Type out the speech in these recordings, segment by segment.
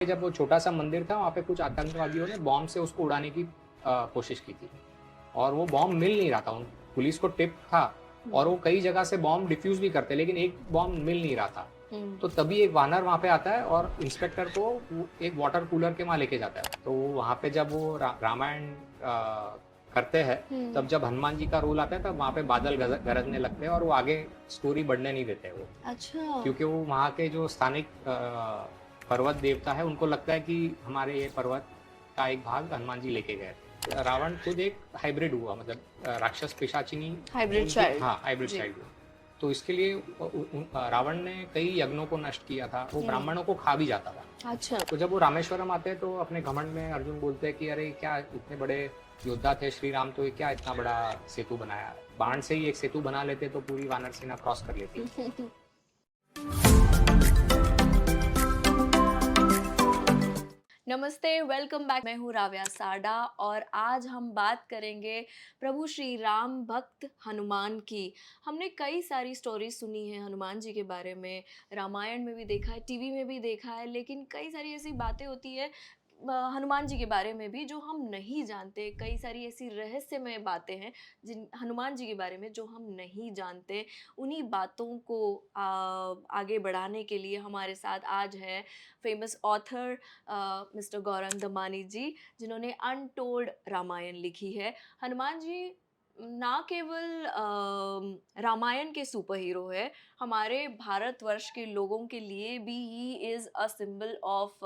जब वो छोटा-सा मंदिर था, वहाँ पे कुछ आतंकवादियों ने बॉम्ब से उसको उड़ाने की कोशिश की थी और वो बॉम्ब मिल नहीं रहा था। उन पुलिस को टिप था और हुँ, वो कई जगह से बॉम्ब डिफ्यूज़ भी करते, लेकिन एक बॉम्ब मिल नहीं रहा था। हुँ। तो तभी एक वानर वहाँ पे आता है और इंस्पेक्टर को वो एक वाटर कूलर के वहाँ लेके जाता है। तो वहाँ पे जब वो रामायण करते हैं, हुँ, तब जब हनुमान जी का रोल आता है, तब वहाँ पे बादल गरजने लगते हैं और वो आगे स्टोरी बढ़ने नहीं देते वो। अच्छा। क्योंकि वो वहाँ के जो स्थानिक पर्वत देवता है, उनको लगता है कि हमारे ये पर्वत का एक भाग हनुमान जी लेके गए। रावण खुद एक हाइब्रिड हुआ, मतलब राक्षस पिशाचिनी हाइब्रिड उनकी, चाइल्ड। हाँ, हाइब्रिड जी। चाइल्ड हुआ। तो इसके लिए रावण ने कई यज्ञों को नष्ट किया था, वो हुँ, ब्राह्मणों को खा भी जाता था। अच्छा। तो जब वो रामेश्वरम आते हैं तो अपने घमंड में अर्जुन बोलते हैं कि अरे क्या इतने बड़े योद्धा थे श्री राम, तो ये क्या इतना बड़ा सेतु बनाया? बाण से ही एक सेतु बना लेते तो पूरी वानर सेना क्रॉस कर लेती। नमस्ते, वेलकम बैक। मैं हूँ राव्या साडा और आज हम बात करेंगे प्रभु श्री राम भक्त हनुमान की। हमने कई सारी स्टोरीज़ सुनी हैं हनुमान जी के बारे में, रामायण में भी देखा है, टीवी में भी देखा है, लेकिन कई सारी ऐसी बातें होती हैं हनुमान जी के बारे में भी जो हम नहीं जानते। कई सारी ऐसी रहस्यमय बातें हैं जिन हनुमान जी के बारे में जो हम नहीं जानते। उन्हीं बातों को आगे बढ़ाने के लिए हमारे साथ आज है फेमस ऑथर मिस्टर गौरव दमानी जी, जिन्होंने अनटोल्ड रामायण लिखी है। हनुमान जी ना केवल रामायण के सुपर हीरो है, हमारे भारतवर्ष के लोगों के लिए भी he is a symbol of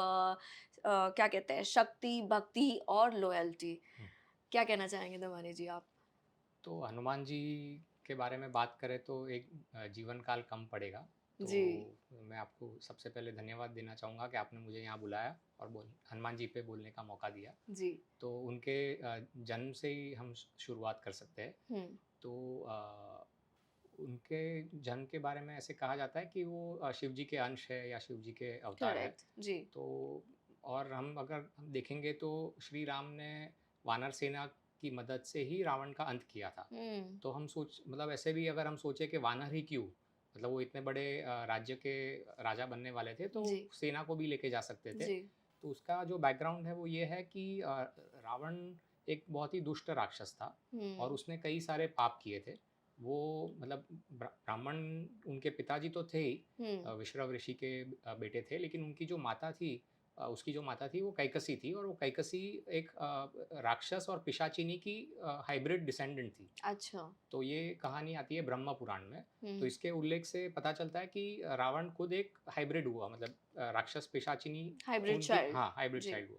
क्या कहते हैं, शक्ति, भक्ति और लॉयल्टी। क्या कहना चाहेंगे दमानी जी आप? तो हनुमान जी के बारे में बात करें तो एक जीवन काल कम पड़ेगा। तो जी, मैं आपको सबसे पहले धन्यवाद देना चाहूँगा कि आपने मुझे यहाँ बुलाया और हनुमान जी पे बोलने का मौका दिया। जी। तो उनके जन्म से ही हम शुरुआत कर सकते हैं। हुँ, तो उनके जन्म के बारे में ऐसे कहा जाता है कि वो शिव जी के अंश है या शिव जी के अवतार है। करेक्ट, जी। तो और हम देखेंगे तो श्री राम ने वानर सेना की मदद से ही रावण का अंत किया था। हुँ, तो हम सोच मतलब ऐसे भी अगर हम सोचें कि वानर ही क्यों? मतलब वो इतने बड़े राज्य के राजा बनने वाले थे, तो जी, सेना को भी लेके जा सकते थे। जी। तो उसका जो बैकग्राउंड है वो ये है कि रावण एक बहुत ही दुष्ट राक्षस था और हुँ, उसने कई सारे पाप किए थे। वो मतलब ब्राह्मण उनके पिताजी तो थे ही, हुँ। विश्रव ऋषि के बेटे थे, लेकिन उनकी जो माता थी, उसकी जो माता थी वो कैकसी थी और वो कैकसी एक राक्षस और पिशाचिनी की हाइब्रिड डिसेंडेंट थी। अच्छा। तो ये कहानी आती है ब्रह्म पुराण में। तो हुँ, इसके उल्लेख से पता चलता है कि रावण खुद एक हाइब्रिड हुआ, मतलब राक्षस पिशाचिनी हाइब्रिड उनकी, चाइल्ड। हाँ, हाइब्रिड जी। चाइल्ड हुआ।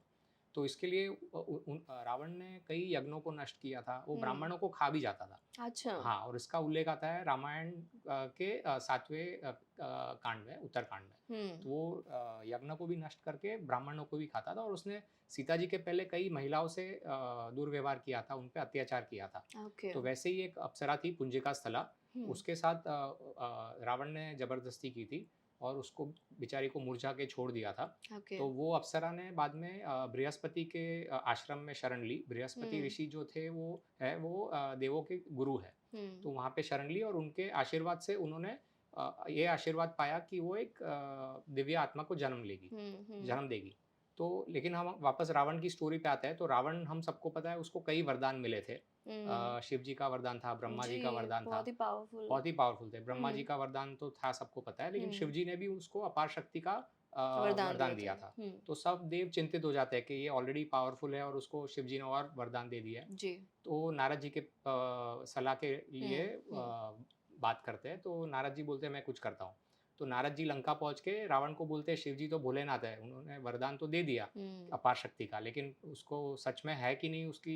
तो इसके लिए रावण ने कई यज्ञों को नष्ट किया था, वो हुँ, ब्राह्मणों को खा भी जाता था। अच्छा। हाँ, और इसका उल्लेख आता है रामायण के 7वें कांड में, उत्तरकांड में। हुँ, तो वो यज्ञ को भी नष्ट करके ब्राह्मणों को भी खाता था और उसने सीता जी के पहले कई महिलाओं से दुर्व्यवहार किया था, उन पे अत्याचार किया था। ओके। तो वैसे ही एक अप्सरा थी पुंजिका स्थला, हुँ, उसके साथ रावण ने ज़बरदस्ती की थी और उसको बेचारी को मुरझा के छोड़ दिया था। ओके। तो वो अप्सरा ने बाद में बृहस्पति के आश्रम में शरण ली। बृहस्पति हुँ, ऋषि जो थे वो देवों के गुरु हैं। हुँ, तो वहाँ पे शरण ली और उनके आशीर्वाद से उन्होंने ये आशीर्वाद पाया कि वो एक दिव्य आत्मा को हुँ, हुँ, जन्म देगी। तो लेकिन हम वापस रावण की स्टोरी पे आते हैं, तो रावण हम सबको पता है उसको कई वरदान मिले थे। हुँ। शिव जी का वरदान था, ब्रह्मा जी, जी का वरदान था, बहुत ही पावरफुल। बहुत ही पावरफुल थे। ब्रह्मा जी हुँ, का वरदान तो था, सबको पता है, लेकिन शिव हुँ। जी ने भी उसको अपार शक्ति का वरदान वरदान दिए थे। दिया था। हुँ, तो सब देव चिंतित हो जाते हैं कि ये ऑलरेडी पावरफुल है और उसको शिव जी ने और वरदान दे दिया है। जी। तो नारद जी के सलाह के लिए हुँ, हुँ, बात करते हैं, तो नारद जी बोलते हैं मैं कुछ करता हूँ। तो नारद जी लंका पहुँच के रावण को बोलते हैं शिव जी तो भोलेनाथ है, उन्होंने वरदान तो दे दिया हुँ, अपार शक्ति का, लेकिन उसको सच में है कि नहीं, उसकी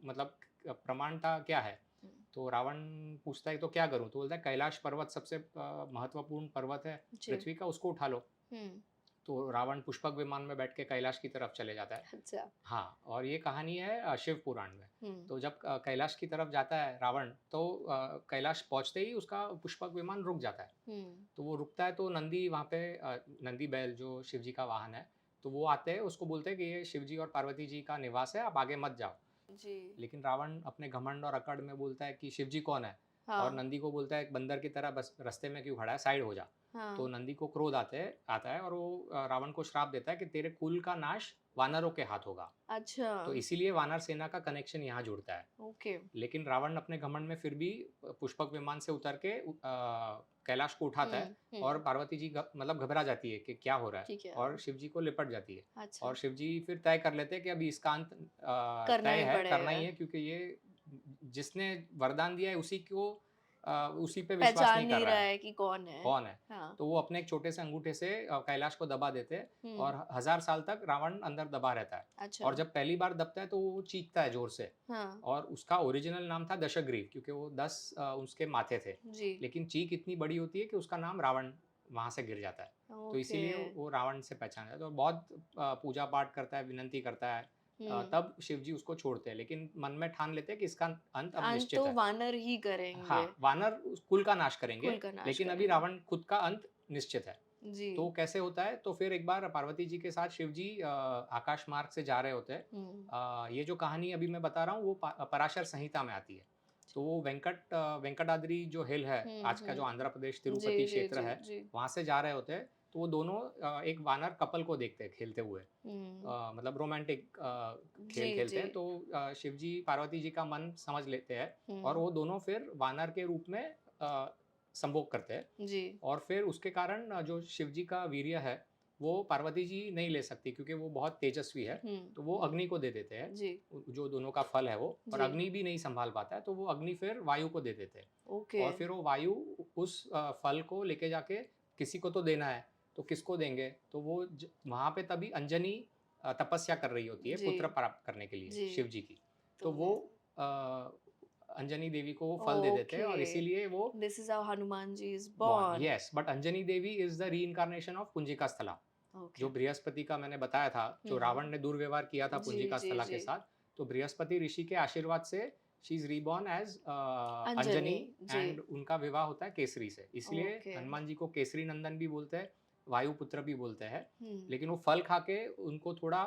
मतलब प्रमाणता क्या है? हुँ। तो रावण पूछता है तो क्या करूँ? तो बोलता है कैलाश पर्वत सबसे महत्वपूर्ण पर्वत है जी। पृथ्वी का, उसको उठा लो। हुँ, तो रावण पुष्पक विमान में बैठ के कैलाश की तरफ चले जाता है। अच्छा। हाँ, और ये कहानी है शिव पुराण में। हुँ, तो जब कैलाश की तरफ जाता है रावण, तो कैलाश पहुँचते ही उसका पुष्पक विमान रुक जाता है। हुँ, तो वो रुकता है तो नंदी वहाँ पे नंदी बैल जो शिव जी का वाहन है, तो वो आते हैं, उसको बोलते हैं कि ये शिव जी और पार्वती जी का निवास है, आप आगे मत जाओ। जी। लेकिन रावण अपने घमंड और अकड़ में बोलता है कि शिव जी कौन है? और हाँ। नंदी को बोलता है, एक बंदर की तरह बस रास्ते में क्यों खड़ा है, साइड हो जा। हाँ। तो नंदी को क्रोध आता है और वो रावण को श्राप देता है कि तेरे कुल का नाश वानरों के हाथ होगा। अच्छा। तो इसीलिए वानर सेना का कनेक्शन यहाँ जुड़ता है। ओके। लेकिन रावण अपने घमंड में फिर भी पुष्पक विमान से उतर के कैलाश को उठाता है और पार्वती जी मतलब घबरा जाती है कि क्या हो रहा है, ठीक है। और शिव जी को लिपट जाती है। अच्छा। और शिव जी फिर तय कर लेते हैं कि अभी इसका अंत करना तय ही है, करना पड़ेगा। ही है, क्योंकि ये जिसने वरदान दिया है उसी पे विश्वास पहचान नहीं कर नहीं रहा रहा है है कि कौन है। कौन है। हाँ। तो वो अपने एक छोटे से अंगूठे से कैलाश को दबा देते हैं हम्म। और 1000 साल तक रावण अंदर दबा रहता है। अच्छा। और जब पहली बार दबता है तो वो चीखता है जोर से। हाँ। और उसका ओरिजिनल नाम था दशग्रीव, क्योंकि वो 10 उसके माथे थे। जी। लेकिन चीख इतनी बड़ी होती है कि उसका नाम रावण वहां से गिर जाता है। तो ओके। इसीलिए वो रावण से पहचाना जाता है। तो बहुत पूजा पाठ करता है, विनंती करता है। तब शिव जी उसको छोड़ते हैं, लेकिन मन में ठान लेते हैं कि इसका अंत अब अंत निश्चित तो है। वानर ही करेंगे। हाँ, वानर उस कुल का नाश करेंगे, कुल का नाश लेकिन अभी करेंगे। रावण खुद का अंत निश्चित है। जी। तो कैसे होता है, तो फिर एक बार पार्वती जी के साथ शिव जी आकाश मार्ग से जा रहे होते हैं। ये जो कहानी अभी मैं बता रहा हूँ वो पराशर संहिता में आती है। तो वो वेंकटाद्रि जो हिल है, आज का जो आंध्र प्रदेश जी तिरुपति जी क्षेत्र जी है, जी। वहाँ से जा रहे होते हैं। तो वो दोनों एक वानर कपल को देखते हैं खेलते हुए। मतलब रोमांटिक खेल जी खेलते जी। हैं। तो शिव जी पार्वती जी का मन समझ लेते हैं और हम्म। वो दोनों फिर वानर के रूप में संभोग करते हैं। जी। और फिर उसके कारण जो शिव जी का वीर्य है वो पार्वती जी नहीं ले सकती, क्योंकि वो बहुत तेजस्वी है। तो वो अग्नि को दे देते हैं, जी। जो दोनों का फल है वो। और जी। अग्नि भी नहीं संभाल पाता है, तो वो अग्नि फिर वायु को दे देते हैं। ओके। और फिर वो वायु उस फल को लेके जाके किसी को तो देना है, तो किसको देंगे, तो वो वहां पे तभी अंजनी तपस्या कर रही होती है जी। पुत्र प्राप्त करने के लिए जी। शिव जी की। तो तो वो अंजनी देवी को वो फल दे देते हैं, और ओके। इसीलिए वो this is how Hanuman ji is born. Born. Yes, but Anjani Devi is the reincarnation of Punjika Sthala. Okay. जो बृहस्पति का मैंने बताया था, जो रावण ने दुर्व्यवहार किया था जी पुंजिका जी स्थला के जी। साथ, तो बृहस्पति ऋषि के आशीर्वाद से she is reborn as Anjani. Anjani. Ji. And उनका विवाह होता है केसरी से, इसलिए ओके। हनुमान जी को केसरी नंदन भी बोलते हैं, वायुपुत्र भी बोलते हैं। हम्म। लेकिन वो फल खा के उनको थोड़ा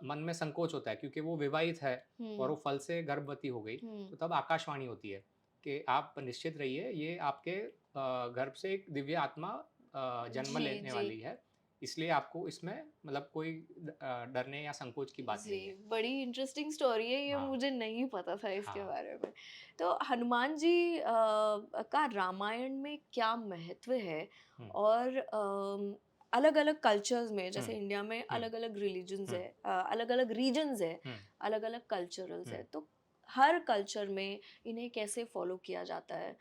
मन में संकोच होता है, क्योंकि वो विवाहित है और वो फल से गर्भवती हो गई। तो तब आकाशवाणी होती है कि आप निश्चित रहिए, ये आपके गर्भ से एक दिव्य आत्मा जन्म जी लेने जी वाली है, इसलिए आपको इसमें मतलब कोई डरने या संकोच की बात नहीं जी। है। बड़ी इंटरेस्टिंग स्टोरी है ये, हाँ, मुझे नहीं पता था इसके हाँ। बारे में। तो हनुमान जी का रामायण में क्या महत्व है? हुँ, और अलग अलग कल्चर्स में, हुँ, जैसे इंडिया में हुँ, अलग अलग रिलीजन्स हुँ, है, अलग अलग रीजन्स है, हुँ, अलग अलग कल्चरल्स हुँ। है, तो हर कल्चर में इन्हें कैसे फॉलो किया जाता है?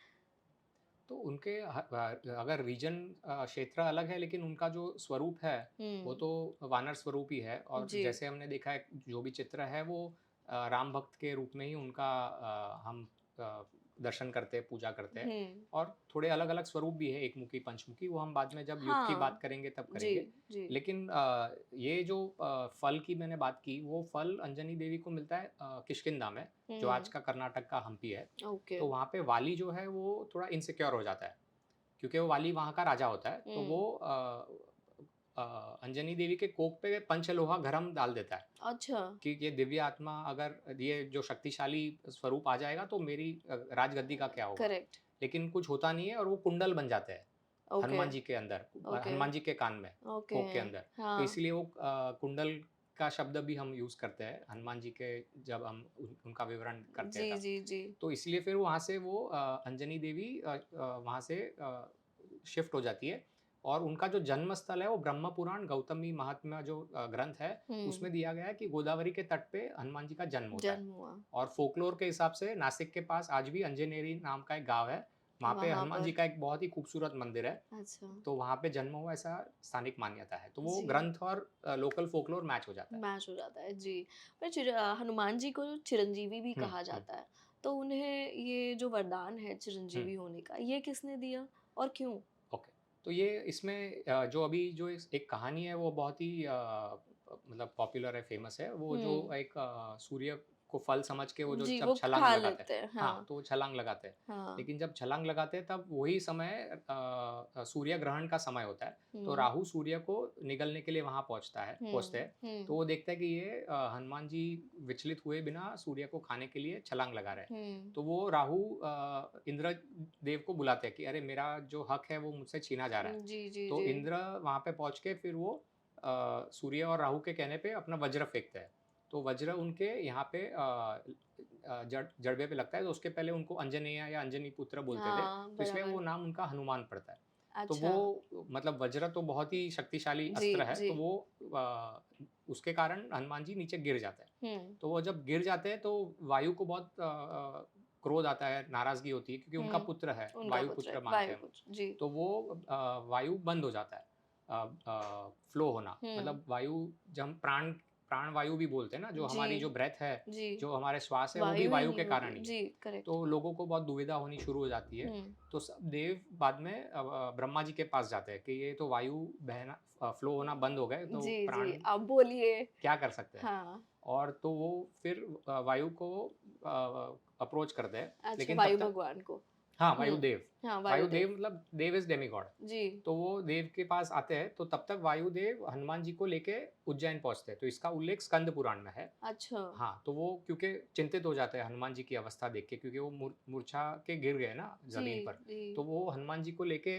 तो उनके अगर रीजन क्षेत्र अलग है, लेकिन उनका जो स्वरूप है वो हम्म। तो वानर स्वरूप ही है। और जी। जैसे हमने देखा है जो भी चित्र है वो राम भक्त के रूप में ही उनका हम दर्शन करते हैं, पूजा करते हैं। और थोड़े अलग अलग स्वरूप भी है, एक मुखी पंचमुखी, वो हम बाद में जब युद्ध की बात हाँ। करेंगे तब जी करेंगे। जी। लेकिन ये जो फल की मैंने बात की, वो फल अंजनी देवी को मिलता है किष्किंधा में, जो आज का कर्नाटक का हम्पी है। ओके। तो वहाँ पे वाली जो है वो थोड़ा इनसिक्योर हो जाता है, क्योंकि वो वाली वहाँ का राजा होता है। तो वो अंजनी देवी के कोख पे पंचलोहा घरम डाल देता है अच्छा। कि ये दिव्य आत्मा अगर ये जो शक्तिशाली स्वरूप आ जाएगा तो मेरी राजगद्दी का क्या होगा। करेक्ट। लेकिन कुछ होता नहीं है, और वो कुंडल बन जाते हैं ओके। हनुमान जी के अंदर, ओके। हनुमान जी के कान में, ओके। कोख के अंदर। तो हाँ। इसीलिए वो कुंडल का शब्द भी हम यूज करते हैं हनुमान जी के, जब हम उनका विवरण करते हैं जी तब। जी जी। तो इसलिए फिर वहाँ से वो अंजनी देवी वहाँ से शिफ्ट हो जाती है। और उनका जो जन्म स्थल है वो ब्रह्म पुराण गौतमी महात्म्य जो ग्रंथ है, उसमें दिया गया है कि गोदावरी के तट पे हनुमान जी का जन्म होता है। जन्म हुआ। और फोकलोर के हिसाब से नासिक के पास आज भी अंजनेरी नाम का एक गांव है, वहाँ पे वहाँ हनुमान जी पर। का एक बहुत ही खूबसूरत मंदिर है। अच्छा। तो वहाँ पे जन्म हुआ, ऐसा स्थानिक मान्यता है। तो वो जी। ग्रंथ और लोकल फोकलोर मैच हो जाता है। मैच हो जाता है जी। पर हनुमान जी को चिरंजीवी भी हुँ, कहा हुँ, जाता है। तो उन्हें ये जो वरदान है हुँ। चिरंजीवी होने का, ये किसने दिया और क्यों? ओके। तो ये इसमें जो अभी जो एक कहानी है वो बहुत ही मतलब पॉपुलर है, फेमस है। वो जो हुँ। एक सूर्य को फल समझ के वो जो जी, जब वो छलांग खा लगाते लेते हैं, हैं, हाँ, हाँ, तो वो छलांग लगाते हैं। हाँ। लेकिन जब छलांग लगाते हैं तब वही समय सूर्य ग्रहण का समय होता है, तो हुँ, राहु सूर्य को निगलने के लिए वहाँ पहुँचते हुँ, हैं, तो हुँ, वो देखता है कि ये हनुमान जी विचलित हुए बिना सूर्य को खाने के लिए छलांग लगा रहे हैं। हुँ। तो वो राहु इंद्र देव को बुलाते हैं कि अरे मेरा जो हक है वो मुझसे छीना जा रहा है। जी, जी, तो जी। इंद्र वहाँ पे पहुँच के फिर वो सूर्य और राहु के कहने पे अपना वज्र फेंकते हैं। तो वज्र उनके यहाँ पे जड़बे पे लगता है, तो उसके पहले उनको अंजनेय या अंजनी पुत्र बोलते थे, हाँ, तो इसलिए वो बराबर। नाम उनका हनुमान पड़ता है। तो अच्छा। वो मतलब वज्र तो बहुत ही शक्तिशाली जी, अस्त्र है, जी। तो वो उसके कारण हनुमान जी नीचे गिर जाते हैं। हुँ, तो वो जब गिर जाते हैं तो वायु को बहुत क्रोध आता है, नाराज़गी होती है क्योंकि उनका हुँ। पुत्र है, उनका वायु पुत्र है, पुत्र मानते हैं हम। वायुपुत्र। जी। तो वो वायु बंद हो जाता है, फ्लो होना। हुँ। मतलब वायु जब हम प्राण प्राण वायु भी बोलते हैं ना, जो जी, हमारी जो ब्रेथ है, जी। जो हमारे श्वास है, वो भी वायु ही वायु के नहीं होगी। कारण ही है। जी, करेक्ट। तो लोगों को बहुत दुविधा होनी शुरू हो जाती है। हुँ, तो सब देव बाद में ब्रह्मा जी के पास जाते हैं कि ये तो वायु फ्लो होना बंद हो गए, तो जी, जी। प्राण आप बोलिए। क्या कर सकते हैं? हाँ। और तो वो फिर वायु को अप्रोच करते हैं, अच्छा, लेकिन तब वायु तक भगवान को। हाँ, हुँ। वायुदेव। हाँ, वायुदेव वायुदेव। मतलब देव इज़ डेमिगॉड। जी। तो वो देव के पास आते हैं, तो तब तक वायुदेव हनुमान जी को लेके उज्जैन पहुँचते हैं, तो इसका उल्लेख स्कंद पुराण में है। अच्छा। हाँ, तो वो क्योंकि चिंतित हो जाते हैं हनुमान जी की अवस्था देख के, क्योंकि वो मूर्छा के गिर गए ना जी, ज़मीन पर। जी। तो वो हनुमान जी को लेके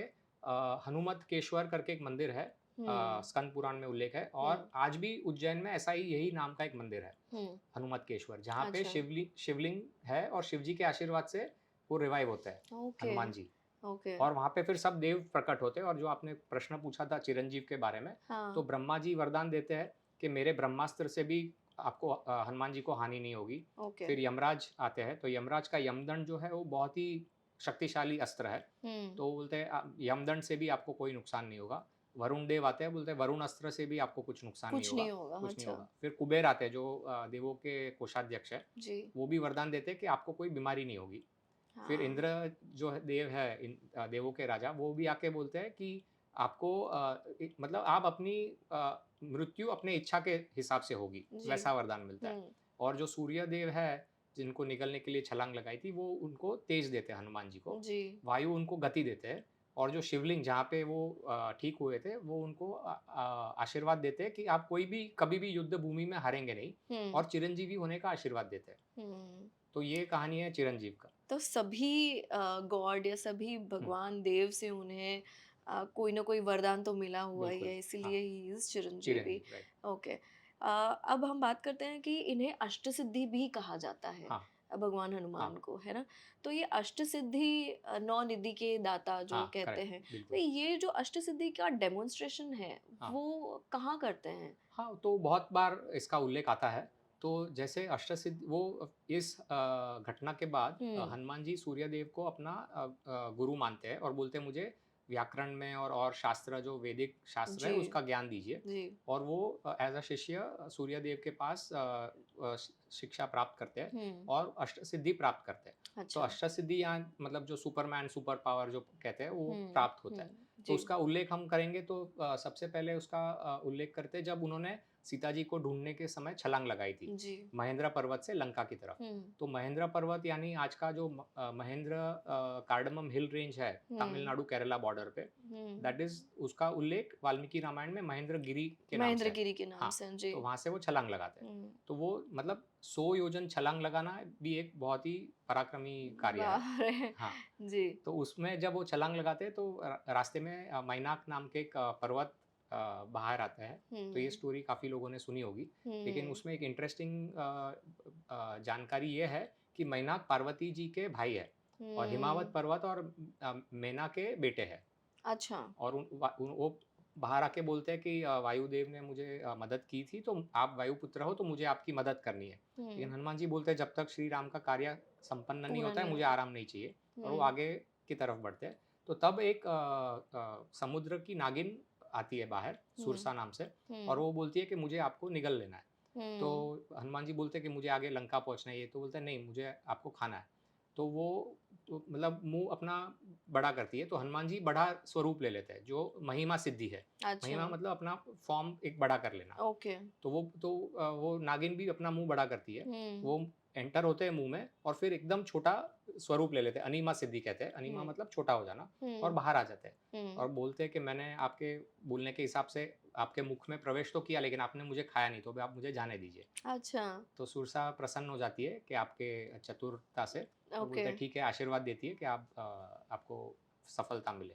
हनुमतकेश्वर करके एक मंदिर है, हुँ, स्कंद पुराण में उल्लेख है, और हुँ, आज भी उज्जैन में ऐसा ही यही नाम का एक मंदिर है, हुँ। हनुमतकेश्वर, जहाँ पे अच्छा। शिवलिंग है और शिव जी के आशीर्वाद से वो रिवाइव होता है, ओके, हनुमान जी। ओके। और वहाँ पे फिर सब देव प्रकट होते हैं, और जो आपने प्रश्न पूछा था चिरंजीव के बारे में, तो हाँ, ब्रह्मा जी वरदान देते हैं कि मेरे ब्रह्मास्त्र से भी आपको हनुमान जी को हानि नहीं होगी। ओके। फिर यमराज आते हैं, तो यमराज का यमदंड जो है वो बहुत ही शक्तिशाली अस्त्र है। हुँ। तो वो बोलते हैं यमदंड से भी आपको कोई नुकसान नहीं होगा। वरुण देव आते हैं, बोलते हैं वरुण अस्त्र से भी आपको कुछ नुकसान नहीं कुछ होगा, नहीं होगा, कुछ नहीं अच्छा। होगा। फिर कुबेर आते हैं, जो देवों के कोषाध्यक्ष है, जी। वो भी वरदान देते हैं कि आपको कोई बीमारी नहीं होगी। फिर हाँ। इंद्र जो है देव है, देवों के राजा, वो भी आके बोलते हैं कि आपको मतलब आप अपनी मृत्यु अपने इच्छा के हिसाब से होगी, जी। वैसा वरदान मिलता है। हुँ। और जो सूर्य देव है, जिनको निगलने के लिए छलांग लगाई थी, वो उनको तेज देते हैं हनुमान जी को। जी। वायु उनको गति देते हैं, और जो शिवलिंग जहाँ पे वो ठीक हुए थे, वो उनको आशीर्वाद देते हैं कि आप कोई भी कभी भी युद्ध भूमि में हारेंगे नहीं, हुँ, और चिरंजीवी होने का आशीर्वाद देते हैं। हुँ। तो ये कहानी है चिरंजीव का। तो सभी गॉड या सभी हुँ, भगवान देव से उन्हें कोई ना कोई वरदान तो मिला हुआ ही बिल्कुल। है, हाँ, इसीलिए he is Chiranjeevi. Chiranjeev, right. Okay. अब हम बात करते हैं कि इन्हें अष्टसिद्धि भी कहा जाता है, हाँ, भगवान हनुमान हाँ, को, है ना? तो ये अष्टसिद्धि 9 निधि के दाता जो हाँ, कहते करेक्ट, हैं, तो बिल्कुल। ये जो अष्टसिद्धि का डेमोंस्ट्रेशन है, हाँ, वो कहाँ करते हैं? हाँ, तो बहुत बार इसका उल्लेख आता है। तो जैसे अष्टसिद्धि वो इस घटना के बाद हुँ, हनुमान जी सूर्यदेव को अपना गुरु मानते हैं और बोलते हैं मुझे व्याकरण में और शास्त्र, जो वैदिक शास्त्र है, जी, उसका ज्ञान दीजिए। जी। और वो एज़ अ शिष्य सूर्यदेव के पास शिक्षा प्राप्त करते हैं हुँ, और अष्टसिद्धि प्राप्त करते हैं। तो अच्छा। अष्टसिद्धि यहाँ मतलब जो सुपरमैन, सुपर पावर जो कहते हैं, वो हुँ, प्राप्त होता है। हुँ, तो जी, उसका उल्लेख हम करेंगे तो सबसे पहले उसका उल्लेख करते हैं जब उन्होंने सीता जी को ढूँढने के समय छलांग लगाई थी, जी। महेंद्र पर्वत से लंका की तरफ। हुँ, तो महेंद्र पर्वत यानी आज का जो महेंद्र कार्डमम हिल रेंज है, हुँ, तमिलनाडु केरला बॉर्डर पे, हुँ। दैट इज़ उसका उल्लेख वाल्मीकि रामायण में महेंद्रगिरी के नाम से है। महेंद्रगिरी के नाम हाँ, से, जी। तो वहाँ से वो छलांग लगाते हैं। हुँ, तो वो मतलब 100 योजन छलांग लगाना भी एक बहुत ही पराक्रमी कार्य है। बाप रे! हाँ, जी। तो उसमें जब वो छलांग लगाते हैं तो रास्ते में मैनाक नाम के एक पर्वत बाहर आता है। तो ये हुँ, स्टोरी काफ़ी लोगों ने सुनी होगी। लेकिन हुँ, उसमें एक इंटरेस्टिंग जानकारी ये है कि मैनाक पार्वती जी के भाई है, और हिमावत हुँ। पर्वत और मैना के बेटे हैं। अच्छा। और वो बाहर आके बोलते हैं कि वायुदेव ने मुझे मदद की थी, तो आप वायुपुत्र हो, तो मुझे आपकी मदद करनी है। लेकिन हुँ, हनुमान जी बोलते हैं जब तक श्री राम का कार्य संपन्न नहीं पूरा होता है, नहीं मुझे होता। आराम नहीं चाहिए। और वो हुँ, आगे की तरफ बढ़ते हैं। तो तब एक समुद्र की नागिन आती है बाहर, हुँ, सुरसा नाम से, और हुँ, वो बोलती है कि मुझे आपको निगल लेना है। तो हुँ, हनुमान जी बोलते हैं कि मुझे आगे लंका पहुँचना है, ये तो बोलता है नहीं, मुझे आपको खाना है। तो वो तो मतलब मुँह अपना बड़ा करती है, तो हनुमान जी बड़ा स्वरूप ले लेते हैं, जो महिमा सिद्धि है। अच्छा। महिमा मतलब अपना फ़ॉर्म एक बड़ा कर लेना। ओके। तो वो नागिन भी अपना मुँह बड़ा करती है। हुँ, वो एंटर होते हैं मुँह में और फिर एकदम छोटा स्वरूप ले लेते हैं, अनीमा सिद्धि कहते हैं। अनीमा हुँ, मतलब छोटा हो जाना और हुँ, बाहर आ जाते हैं और हुँ। बोलते हैं कि मैंने आपके बोलने के हिसाब से आपके मुख में प्रवेश तो किया, लेकिन आपने मुझे खाया नहीं, तो अभी आप मुझे जाने दीजिए। अच्छा, तो सुरसा प्रसन्न हो जाती है कि आपके चतुरता से और ओके। बोलते हैं ठीक है, आशीर्वाद देती है कि आपको सफलता मिले।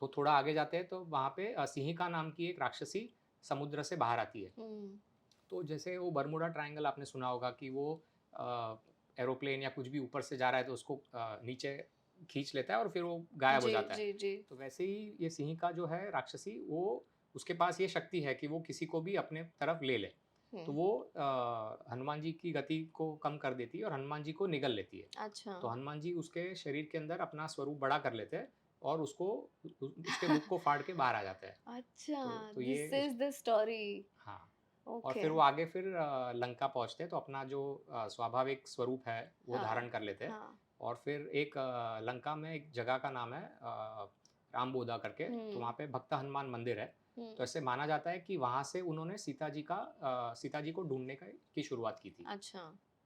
तो थोड़ा आगे जाते हैं तो वहाँ पे सिंहिका नाम की एक राक्षसी समुद्र से बाहर आती है। हुँ। तो जैसे वो बरमूडा ट्रायंगल आपने सुना होगा कि वो एरोप्लेन या कुछ भी ऊपर से जा रहा है तो उसको नीचे खींच लेता है और फिर वो गायब हो जी, जाता है। जी, जी। तो वैसे ही ये सिंहिका जो है राक्षसी, वो उसके पास ये शक्ति है कि वो किसी को भी अपने तरफ ले ले। तो हुँ, वो हनुमान जी की गति को कम कर देती है और हनुमान जी को निगल लेती है। अच्छा। तो हनुमान जी उसके शरीर के अंदर अपना स्वरूप बड़ा कर लेते हैं और उसके मुख को फाड़ के बाहर आ जाते हैं। अच्छा, तो दिस ये इज़ द स्टोरी। हाँ। और ओके। फिर वो आगे फिर लंका पहुँचते हैं तो अपना जो स्वाभाविक स्वरूप है वो हाँ, धारण कर लेते हैं। हाँ। और फिर एक लंका में एक जगह का नाम है रामबोधा करके, तो वहाँ हुँ, पे भक्त हनुमान मंदिर है। तो हुँ। ऐसे माना जाता है कि वहाँ से उन्होंने सीता जी को ढूँढने की शुरुआत की थी। अच्छा।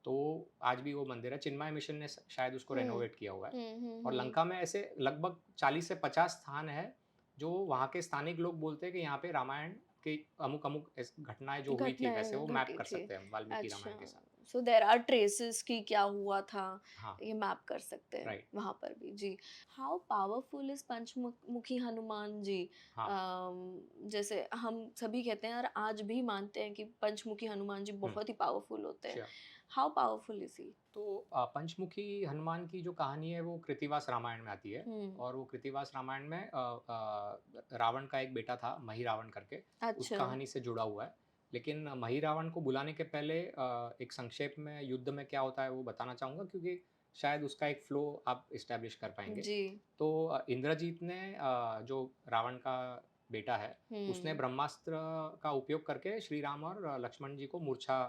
तो आज भी वो मंदिर है, चिन्मय मिशन ने शायद उसको हुँ। रेनोवेट किया हुआ है। हुँ, हुँ, और हुँ। लंका में ऐसे लगभग 40 से 50 स्थान है, जो वहाँ के स्थानिक लोग बोलते हैं कि यहाँ पे रामायण की अमुक-अमुक घटनाएँ जो हुई थी, वैसे घटनाएँ वो मैप घटी कर थी। सकते हैं वाल्मीकि अच्छा, रामायण के साथ। सो देयर आर ट्रेसेस कि क्या हुआ था, हाँ, ये मैप कर सकते हैं राइट। वहाँ पर भी। जी। हाउ पावरफुल इज़ पंचमुखी हनुमान जी? हाँ, जैसे हम सभी कहते हैं और आज भी मानते हैं कि पंचमुखी हनुमान जी हुँ, बहुत ही पावरफुल होते हैं। श्योर। हाउ पावरफुल इज़ ही? तो पंचमुखी हनुमान की जो कहानी है वो कृतिवास रामायण में आती है। हुँ। और वो कृतिवास रामायण में रावण का एक बेटा था महिरावण करके, उस अच्छा। कहानी से जुड़ा हुआ है। लेकिन महिरावण को बुलाने के पहले एक संक्षेप में युद्ध में क्या होता है वो बताना चाहूँगा, क्योंकि शायद उसका एक फ्लो आप इस्टेब्लिश कर पाएँगे। जी। तो इंद्रजीत ने जो रावण का बेटा है, उसने हुँ। ब्रह्मास्त्र का उपयोग करके श्री राम और लक्ष्मण जी को मूर्छा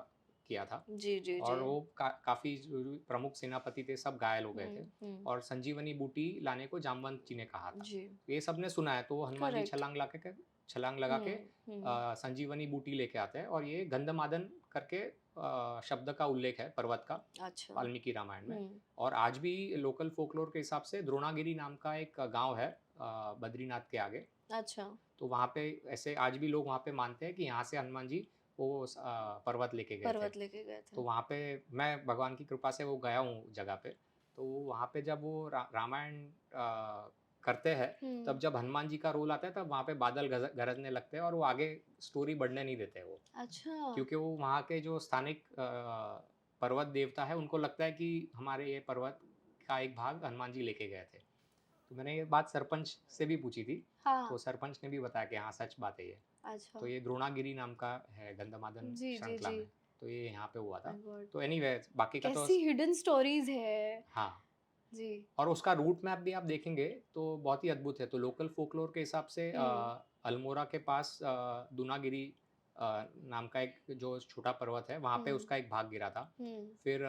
किया था। जी, जी, जी। और वो काफ़ी जो प्रमुख सेनापति थे सब घायल हो गए थे। हुँ, हुँ। और संजीवनी बूटी लाने को जामवंत जी ने कहा था। जी। ये सबने सुना है, तो वो हनुमान जी करेक्ट। छलांग लगा के हुँ, हुँ। संजीवनी बूटी लेके आते हैं और ये गंधमादन करके शब्द का उल्लेख है पर्वत का अच्छा। वाल्मीकि रामायण में। हुँ। और आज भी लोकल फ़ोकलोर के हिसाब से द्रोणागिरी नाम का एक गाँव है बद्रीनाथ के आगे। अच्छा। तो वहाँ पे ऐसे आज भी लोग वहाँ पे मानते हैं कि यहाँ से हनुमान जी वो पर्वत लेके गए थे। पर्वत लेके गए थे। तो वहाँ पे मैं भगवान की कृपा से वो गया हूँ जगह पे। तो वहाँ पे जब वो रामायण करते हैं, तब हुँ। जब हनुमान जी का रोल आता है, तब वहाँ पे बादल गरजने लगते हैं और वो आगे स्टोरी बढ़ने नहीं देते वो। अच्छा। क्योंकि वो वहाँ के जो स्थानिक पर्वत देवता है, उनको लगता है कि हमारे ये पर्वत का एक भाग हनुमान जी लेके गए थे। तो मैंने ये बात सरपंच से भी पूछी थी, हाँ। तो सरपंच ने भी बताया कि हाँ, सच बात है ये। अच्छा। तो ये द्रोणागिरी नाम का है गंधमादन जी, जी, श्रृंखला जी। में, तो ये यहाँ पे हुआ था। My God! तो एनीवे बाकी का तो कैसी हिडन स्टोरीज़ है। हाँ, जी। और उसका रूट मैप भी आप देखेंगे तो बहुत ही अद्भुत है। तो लोकल फ़ोकलोर के हिसाब से हुँ, अल्मोड़ा के पास दूनागिरी नाम का एक जो छोटा पर्वत है, वहाँ पे हुँ, उसका एक भाग गिरा था। हुँ। फिर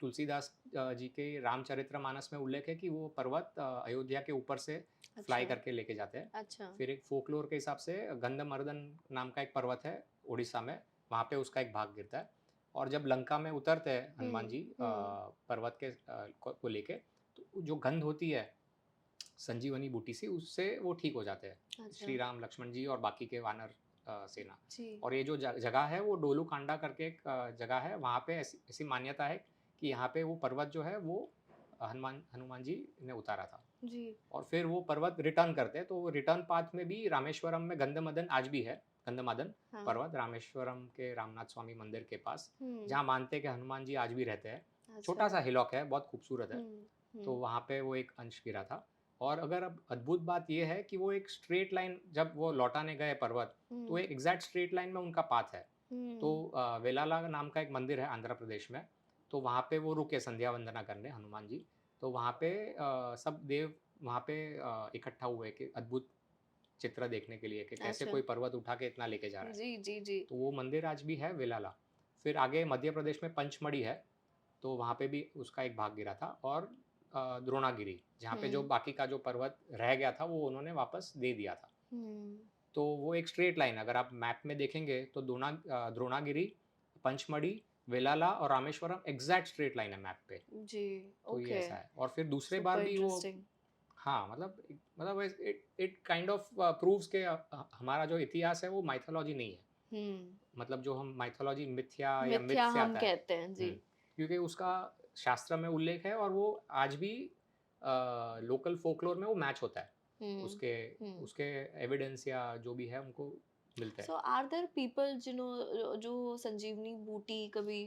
तुलसीदास जी के रामचरितमानस में उल्लेख है कि वो पर्वत अयोध्या के ऊपर से फ्लाई अच्छा, करके लेके जाते हैं। अच्छा। फिर एक फ़ोकलोर के हिसाब से गंधमर्दन नाम का एक पर्वत है उड़ीसा में, वहाँ पे उसका एक भाग गिरता है। और जब लंका में उतरते हैं हनुमान हुँ, जी हुँ। पर्वत के को लेके, तो जो गंध होती है संजीवनी बूटी से, उससे वो ठीक हो जाते हैं, अच्छा। श्री राम, लक्ष्मण जी और बाकी के वानर सेना। जी। और ये जो जगह है वो डोलू कांडा करके एक जगह है, वहाँ पे ऐसी ऐसी मान्यता है कि यहाँ पे वो पर्वत जो है वो हनुमान हनुमान जी ने उतारा था। जी। और फिर वो पर्वत रिटर्न करते हैं, तो वो रिटर्न पाथ में भी रामेश्वरम में गंधमदन आज भी है, गंधमादन हाँ। पर्वत रामेश्वरम के रामनाथ स्वामी मंदिर के पास, हुँ। जहाँ मानते हैं कि हनुमान जी आज भी रहते हैं। अच्छा। छोटा-सा हिलॉक है, बहुत खूबसूरत है। हुँ, तो हुँ, वहाँ पे वो एक अंश गिरा था। और अगर अब अद्भुत बात ये है कि वो एक स्ट्रेट लाइन जब वो लौटाने गए पर्वत, तो हुँ, एक एग्ज़ैक्ट स्ट्रेट लाइन में उनका पाथ है। तो हुँ। वेलाला नाम का एक मंदिर है आंध्र प्रदेश में, तो वहाँ पे वो रुके संध्या वंदना करने हनुमान जी। तो वहाँ पे सब देव वहाँ पे इकट्ठा हुए कि अद्भुत चित्र देखने के लिए कि कैसे अच्छा। कोई पर्वत उठा के इतना लेके जा रहा है। जी, जी, जी। तो वो मंदिर आज भी है वेलाला। फिर आगे मध्य प्रदेश में पंचमढ़ी है, तो वहाँ पे भी उसका एक भाग गिरा था। और द्रोणागिरी, जहाँ पे जो बाकी का जो पर्वत रह गया था वो उन्होंने वापस दे दिया था। तो वो एक स्ट्रेट लाइन, अगर आप मैप में देखेंगे तो द्रोणागिरी, पंचमढ़ी, वेलाला और रामेश्वरम एग्जैक्ट स्ट्रेट लाइन है मैप पे। जी, तो ये ओके, ऐसा है। और फिर दूसरे बार सुपर भी वो, इंटरेस्टिंग। हाँ, मतलब it it kind of proves के हमारा जो इतिहास है वो माइथोलॉजी नहीं है। मतलब जो हम माइथोलॉजी मिथ्या या मिथ मिथ्या से हम आता है। कहते हैं, जी। क्योंकि उसका शास्त्र में उल्लेख है और वो आज भी लोकल फोकलोर में वो मैच होता है। हुँ, उसके हुँ। उसके एविडेंस या जो भी है उनको मिलते हैं। सो आर देयर पीपल जो संजीवनी बूटी कभी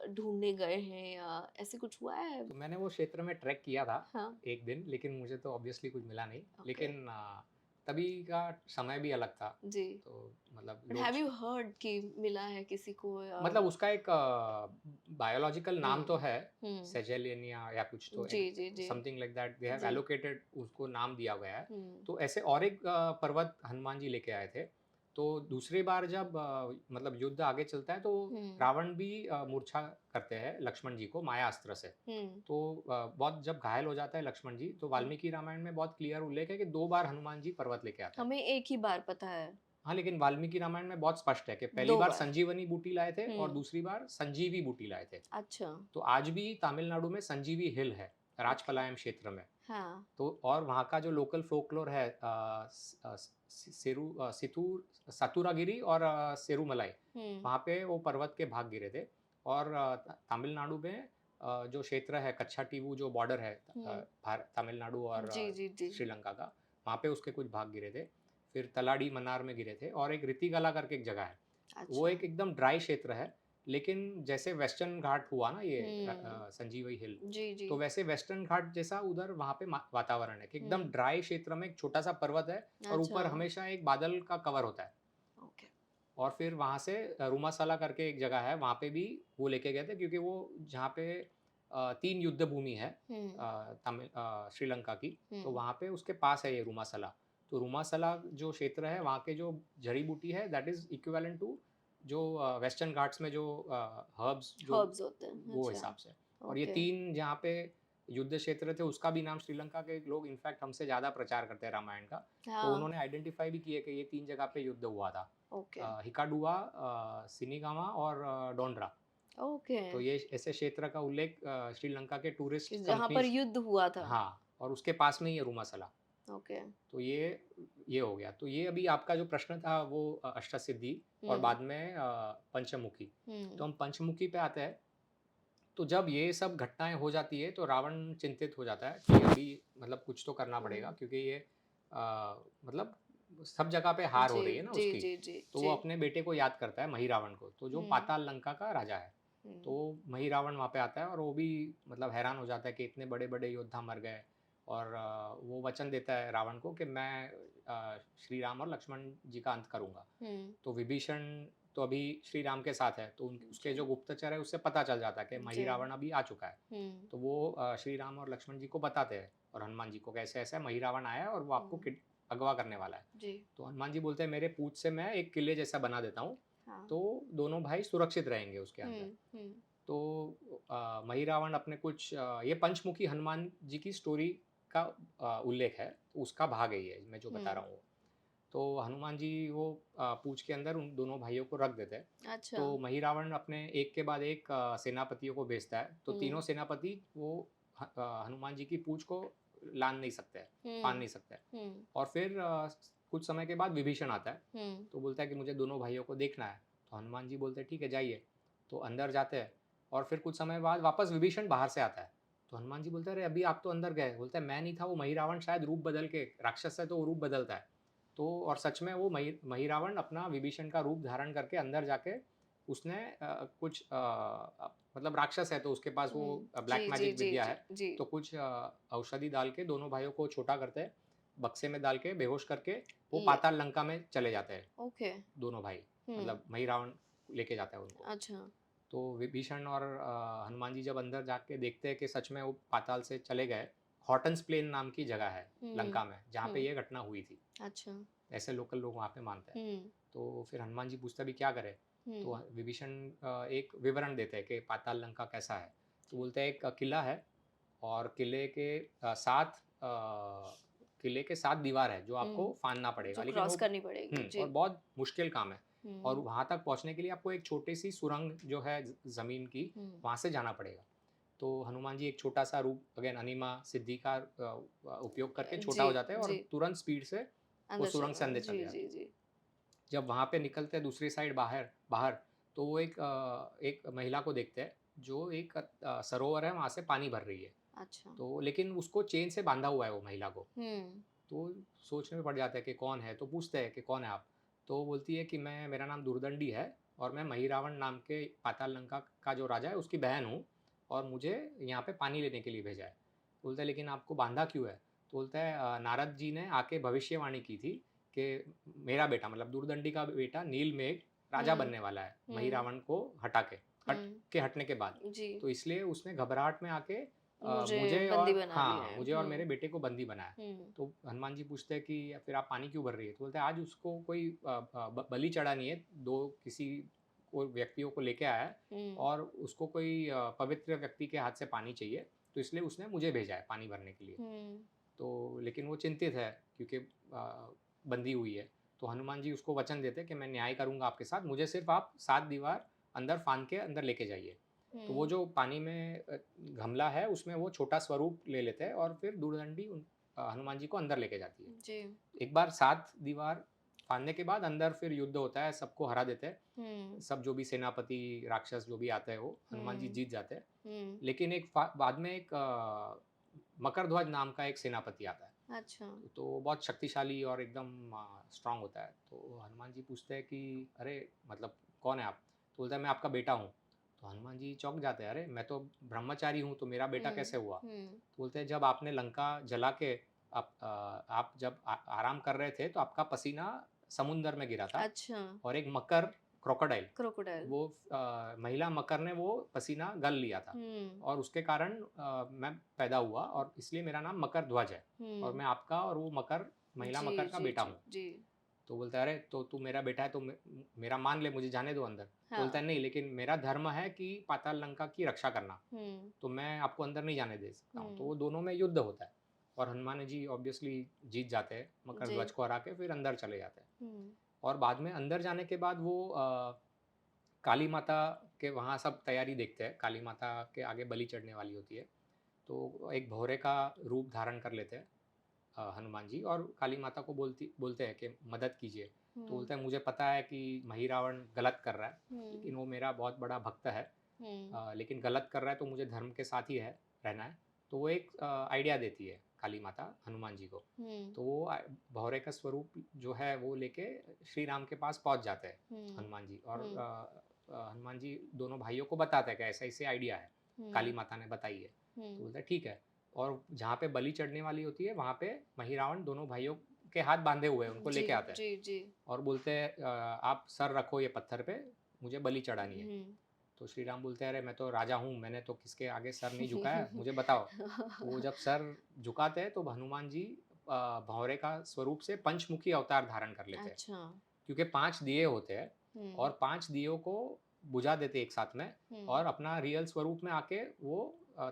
ढूँढने गए हैं या ऐसे कुछ हुआ है? तो मैंने वो क्षेत्र में ट्रैक किया था हाँ, एक दिन, लेकिन मुझे तो ऑब्वियसली कुछ मिला नहीं। ओके, लेकिन तभी का समय भी अलग था। जी। तो मतलब बट लोग हैव यू हर्ड कि मिला है किसी को या मतलब उसका एक बायोलॉजिकल नाम तो हुँ, है, हुँ। सेजेलियनिया या कुछ तो जी, जी, जी। Something like that, they have जी। एलोकेटेड, उसको नाम दिया गया है। हुँ, तो ऐसे और एक पर्वत हनुमान जी लेके आए थे। तो दूसरी बार जब मतलब युद्ध आगे चलता है तो हुँ, रावण भी मूर्छा करते हैं लक्ष्मण जी को माया अस्त्र से। हुँ, तो बहुत जब घायल हो जाता है लक्ष्मण जी, तो हुँ। वाल्मीकि रामायण में बहुत क्लियर उल्लेख है कि 2 बार हनुमान जी पर्वत लेके आते हैं। हमें एक ही बार पता है, हाँ, लेकिन वाल्मीकि रामायण में बहुत स्पष्ट है कि पहली 2 बार बार। संजीवनी बूटी लाए थे और हुँ, दूसरी बार संजीवी बूटी लाए थे। अच्छा, तो आज भी तमिलनाडु में संजीवी हिल है, ओके। राजपलायम क्षेत्र में। हाँ, तो और वहाँ का जो लोकल फ़ोकलोर है सातुरागिरी और सेरुमलाई, हुँ, वहाँ पे वो पर्वत के भाग गिरे थे। और तमिलनाडु में जो क्षेत्र है कच्छाटीवू, जो बॉर्डर है हुँ। तमिलनाडु और जी, जी, जी। श्रीलंका का, वहाँ पे उसके कुछ भाग गिरे थे। फिर तलाडी मन्नार में गिरे थे और एक रितिगला करके एक जगह है। वो अच्छा। एक एकदम ड्राई क्षेत्र है, लेकिन जैसे वेस्टर्न घाट हुआ ना ये हुँ। संजीवई हिल, जी, जी। तो वैसे वेस्टर्न घाट जैसा उधर वहाँ पे वातावरण है कि एकदम हुँ। ड्राई क्षेत्र में एक छोटा सा पर्वत है और अच्छा, ऊपर हमेशा एक बादल का कवर होता है। ओके। और फिर वहाँ से रूमासाला करके एक जगह है, वहाँ पे भी वो लेके गए थे, क्योंकि वो जहाँ पे 3 युद्ध भूमि है हुँ, श्रीलंका की, तो हुँ। वहाँ पे उसके पास है ये रूमासाला। तो रूमासाला जो क्षेत्र है वहाँ के जो जड़ी बूटी है दैट इज़ इक्विवेलेंट टू जो वेस्टर्न घाट्स में जो हर्ब्स जो हर्ब्स होते हैं, वो अच्छा, हिसाब से। और ये ओके। 3 जहाँ पे युद्ध क्षेत्र थे उसका भी नाम श्रीलंका के लोग इनफैक्ट हमसे ज़्यादा प्रचार करते हैं रामायण का। तो हाँ, उन्होंने आइडेंटिफ़ाई भी किए कि ये 3 जगह पे युद्ध हुआ था। ओके, हिकाडुआ, सिनिगामा और डोंडरा। ओके। तो ये ऐसे क्षेत्र का उल्लेख श्रीलंका के कि टूरिस्ट जहाँ पर कंपनीज़, युद्ध हुआ था, हाँ, और उसके पास में ही है रूमासला। ओके। तो ये हो गया। तो ये अभी आपका जो प्रश्न था वो अष्टसिद्धि और हुँ, बाद में पंचमुखी। तो हुँ, हम पंचमुखी पे आते हैं। तो जब ये सब घटनाएँ हो जाती है तो रावण चिंतित हो जाता है कि अभी मतलब कुछ तो करना पड़ेगा, हुँ। क्योंकि ये मतलब सब जगह पे हार हो जी, रही है ना जी, उसकी। जी, जी, तो वो जी। अपने बेटे को याद करता है महिरावण को, तो जो हुँ, पाताल लंका का राजा है। तो हुँ, महिरावण वहाँ पे आता है और वो भी मतलब हैरान हो जाता है कि इतने बड़े-बड़े योद्धा मर गए। और वो वचन देता है रावण को कि मैं श्री राम और लक्ष्मण जी का अंत करूँगा। हुँ, तो विभीषण तो अभी श्री राम के साथ है, तो उसके जी, जो गुप्तचर है उससे पता चल जाता है कि जी। महिरावण अभी आ चुका है। हुँ, तो वो श्री राम और लक्ष्मण जी को बताते हैं और हनुमान जी को, कैसे ऐसा है महिरावण आया है और वो आपको हुँ, अगवा करने वाला है। जी, तो हनुमान जी बोलते हैं मेरे पूँछ से मैं एक किले जैसा बना देता हूँ, हाँ। तो दोनों भाई सुरक्षित रहेंगे उसके अंदर। हुँ, हुँ, तो महिरावण अपने कुछ ये पंचमुखी हनुमान जी की स्टोरी का उल्लेख है, तो उसका भाग है ये मैं जो बता हुँ, रहा हूँ। तो हनुमान जी वो पूँछ के अंदर उन दोनों भाइयों को रख देते हैं। अच्छा। तो महिरावण अपने एक के बाद एक सेनापतियों को भेजता है, तो तीनों हुँ, सेनापति वो हनुमान जी की पूँछ को लाँघ नहीं सकते हैं, फाँद हुँ, नहीं सकते हैं। हुँ, और फिर कुछ समय के बाद विभीषण आता है, हुँ, तो बोलता है कि मुझे दोनों भाइयों को देखना है। तो हनुमान जी बोलते हैं ठीक है जाइए। तो अंदर जाते हैं और फिर कुछ समय बाद वापस विभीषण बाहर से आता है। तो हनुमान जी बोलते हैं अरे अभी आप तो अंदर गए। बोलता है मैं नहीं था, वो महिरावण शायद रूप बदल के, राक्षस है तो वो रूप बदलता है। तो और सच में वो महिरावण अपना विभीषण का रूप धारण करके अंदर जाके उसने कुछ मतलब राक्षस है तो उसके पास वो हुँ। ब्लैक जी, जी, मैजिक जी, विद्या जी, है। जी। तो कुछ औषधि डाल के दोनों भाइयों को छोटा करते हैं, बक्से में डाल के बेहोश करके वो ले पाताल लंका में चले जाते हैं ओके। दोनों भाई। हुँ, मतलब महिरावण लेके जाता है उनको। अच्छा। तो विभीषण और हनुमान जी जब अंदर जाके देखते हैं कि सच में वो पाताल से चले गए, हॉटन्स प्लेन नाम की जगह है हुँ, लंका में, जहाँ पे हुँ, ये घटना हुई थी। अच्छा। ऐसे लोकल लोग वहाँ पे मानते हैं। हुँ, तो फिर हनुमान जी पूछते हैं, अभी क्या करें? तो हुँ, विभीषण एक विवरण देते हैं कि पाताल लंका कैसा है। तो बोलते हैं एक किला है और किले के 7 दीवार है जो आपको फानना पड़ेगा, जो लेकिन क्रॉस वो करनी पड़ेगी जी। और बहुत मुश्किल काम है। और हम्म वहाँ तक पहुँचने के लिए आपको एक छोटी सी सुरंग जो है ज़मीन की, हम्म वहाँ से जाना पड़ेगा। तो हनुमान जी एक छोटा सा रूप, अगेन अनिमा सिद्धि का उपयोग करके छोटा जी हो जाते हैं और जी तुरंत स्पीड से वो अंदर सुरंग से अंदर जी चले जाते जी हैं। जी। जब वहाँ पे निकलते हैं दूसरी साइड बाहर बाहर, तो वो एक महिला को देखते हैं जो एक सरोवर है वहाँ से पानी भर रही है। अच्छा। तो लेकिन उसको चेन से बांधा हुआ है वो महिला को। हम्म तो सोचने में पड़ जाता है कि कौन है, तो पूछते हैं कि कौन है आप? तो वो बोलती है कि मेरा नाम दुर्दंडी है और मैं महिरावण नाम के पाताल लंका का जो राजा है उसकी बहन हूँ, और मुझे यहाँ पे पानी लेने के लिए भेजा है। बोलता है लेकिन आपको बांधा क्यों है? तो बोलता है नारद जी ने आके भविष्यवाणी की थी कि मेरा बेटा, मतलब दुर्दंडी का बेटा नीलमेघ राजा हम्म बनने वाला है हम्म महिरावण को हटने के बाद। जी। तो इसलिए उसने घबराहट में आके मुझे मुझे बंदी और बना लिया हाँ, है। मुझे और मेरे बेटे को बंदी बनाया। हम्म तो हनुमान जी पूछते हैं कि फिर आप पानी क्यों भर रही है? तो बोलते हैं आज उसको कोई बलि चढ़ानी है, दो किसी को व्यक्तियों को लेके आया है हम्म और उसको कोई पवित्र व्यक्ति के हाथ से पानी चाहिए, तो इसलिए उसने मुझे भेजा है पानी भरने के लिए। हम्म तो लेकिन वो चिंतित है क्योंकि बंदी हुई है। तो हनुमान जी उसको वचन देते हैं कि मैं न्याय करूंगा आपके साथ, मुझे सिर्फ आप 7 दीवार अंदर फांद के अंदर लेके जाइए। तो वो हम्म जो पानी में गमला है उसमें वो छोटा स्वरूप ले लेते हैं और फिर दूरदंडी हनुमान जी को अंदर लेके जाती है। जी। एक बार 7 दीवार फाड़ने के बाद अंदर फिर युद्ध होता है, सबको हरा देते हैं। हम्म सब जो भी सेनापति राक्षस जो भी आते हैं वो हनुमान जी हम्म जीत जाते हैं। हम्म लेकिन बाद में एक मकरध्वज नाम का एक सेनापति आता है। अच्छा। तो वो बहुत शक्तिशाली और एकदम स्ट्रांग होता है। तो हनुमान जी पूछते हैं कि अरे मतलब कौन है आप? तो बोलता है मैं आपका बेटा हूँ। तो हनुमान जी चौंक जाते हैं, अरे मैं तो ब्रह्मचारी हूँ, तो मेरा बेटा कैसे हुआ? हम्म तो बोलते हैं जब आपने लंका जला के आप जब आराम कर रहे थे तो आपका पसीना समुंदर में गिरा था, अच्छा। और एक मकर क्रोकोडाइल, क्रोकोडाइल। वो महिला मकर ने वो पसीना गल लिया था, हम्म और उसके कारण मैं पैदा हुआ और इसलिए मेरा नाम मकर ध्वज है, और हम्म मैं आपका और वो महिला जी मकर का जी बेटा जी हूँ। जी। तो बोलता है अरे तो तू मेरा बेटा है तो मेरा मान ले, मुझे जाने दो अंदर। तो बोलता हाँ। है नहीं, लेकिन मेरा धर्म है कि पाताल लंका की रक्षा करना, हम्म तो मैं आपको अंदर नहीं जाने दे सकता हूँ। तो हम्म वो दोनों में युद्ध होता है और हनुमान जी ऑब्वियसली जीत जाते हैं, मकर जी। ध्वज को हरा के फिर अंदर चले जाते हैं। हम्म और बाद में अंदर जाने के बाद वो काली माता के वहाँ सब तैयारी देखते हैं, काली माता के आगे बलि चढ़ने वाली होती है। तो एक भौरे का रूप धारण कर लेते हैं हनुमान जी, और काली माता को बोलते हैं कि मदद कीजिए। तो हम्म बोलते हैं मुझे पता है कि महिरावण गलत कर रहा है, हम्म लेकिन वो मेरा बहुत बड़ा भक्त है। हम्म लेकिन गलत कर रहा है तो मुझे धर्म के साथ ही है रहना है। तो वो एक आइडिया देती है काली माता हनुमान जी को। हम्म तो वो भौरे का स्वरूप जो है वो लेके श्री राम के पास पहुंच जाते हैं हम्म हनुमान जी, और हम्म हनुमान जी दोनों भाइयों को बताते हैं कि ऐसा ऐसे आइडिया है, काली हम्म माता ने बताई है। तो हम्म बोलते हैं ठीक है। और जहाँ पे बलि चढ़ने वाली होती है वहाँ पे महिरावण दोनों भाइयों के हाथ बांधे हुए हैं, उनको जी लेके आता है जी जी। और बोलते हैं आप सर रखो ये पत्थर पे, मुझे बलि चढ़ानी है। हम्म तो श्री राम बोलते हैं अरे मैं तो राजा हूँ, मैंने तो किसके आगे सर नहीं झुकाया, मुझे बताओ। तो वो जब सर झुकाते हैं तो हनुमान जी भौरे का स्वरूप से पंचमुखी अवतार धारण कर लेते हैं, अच्छा। क्योंकि 5 दिए होते हैं हम्म और 5 दियों को बुझा देते एक साथ में, हम्म और अपना रियल स्वरूप में आके वो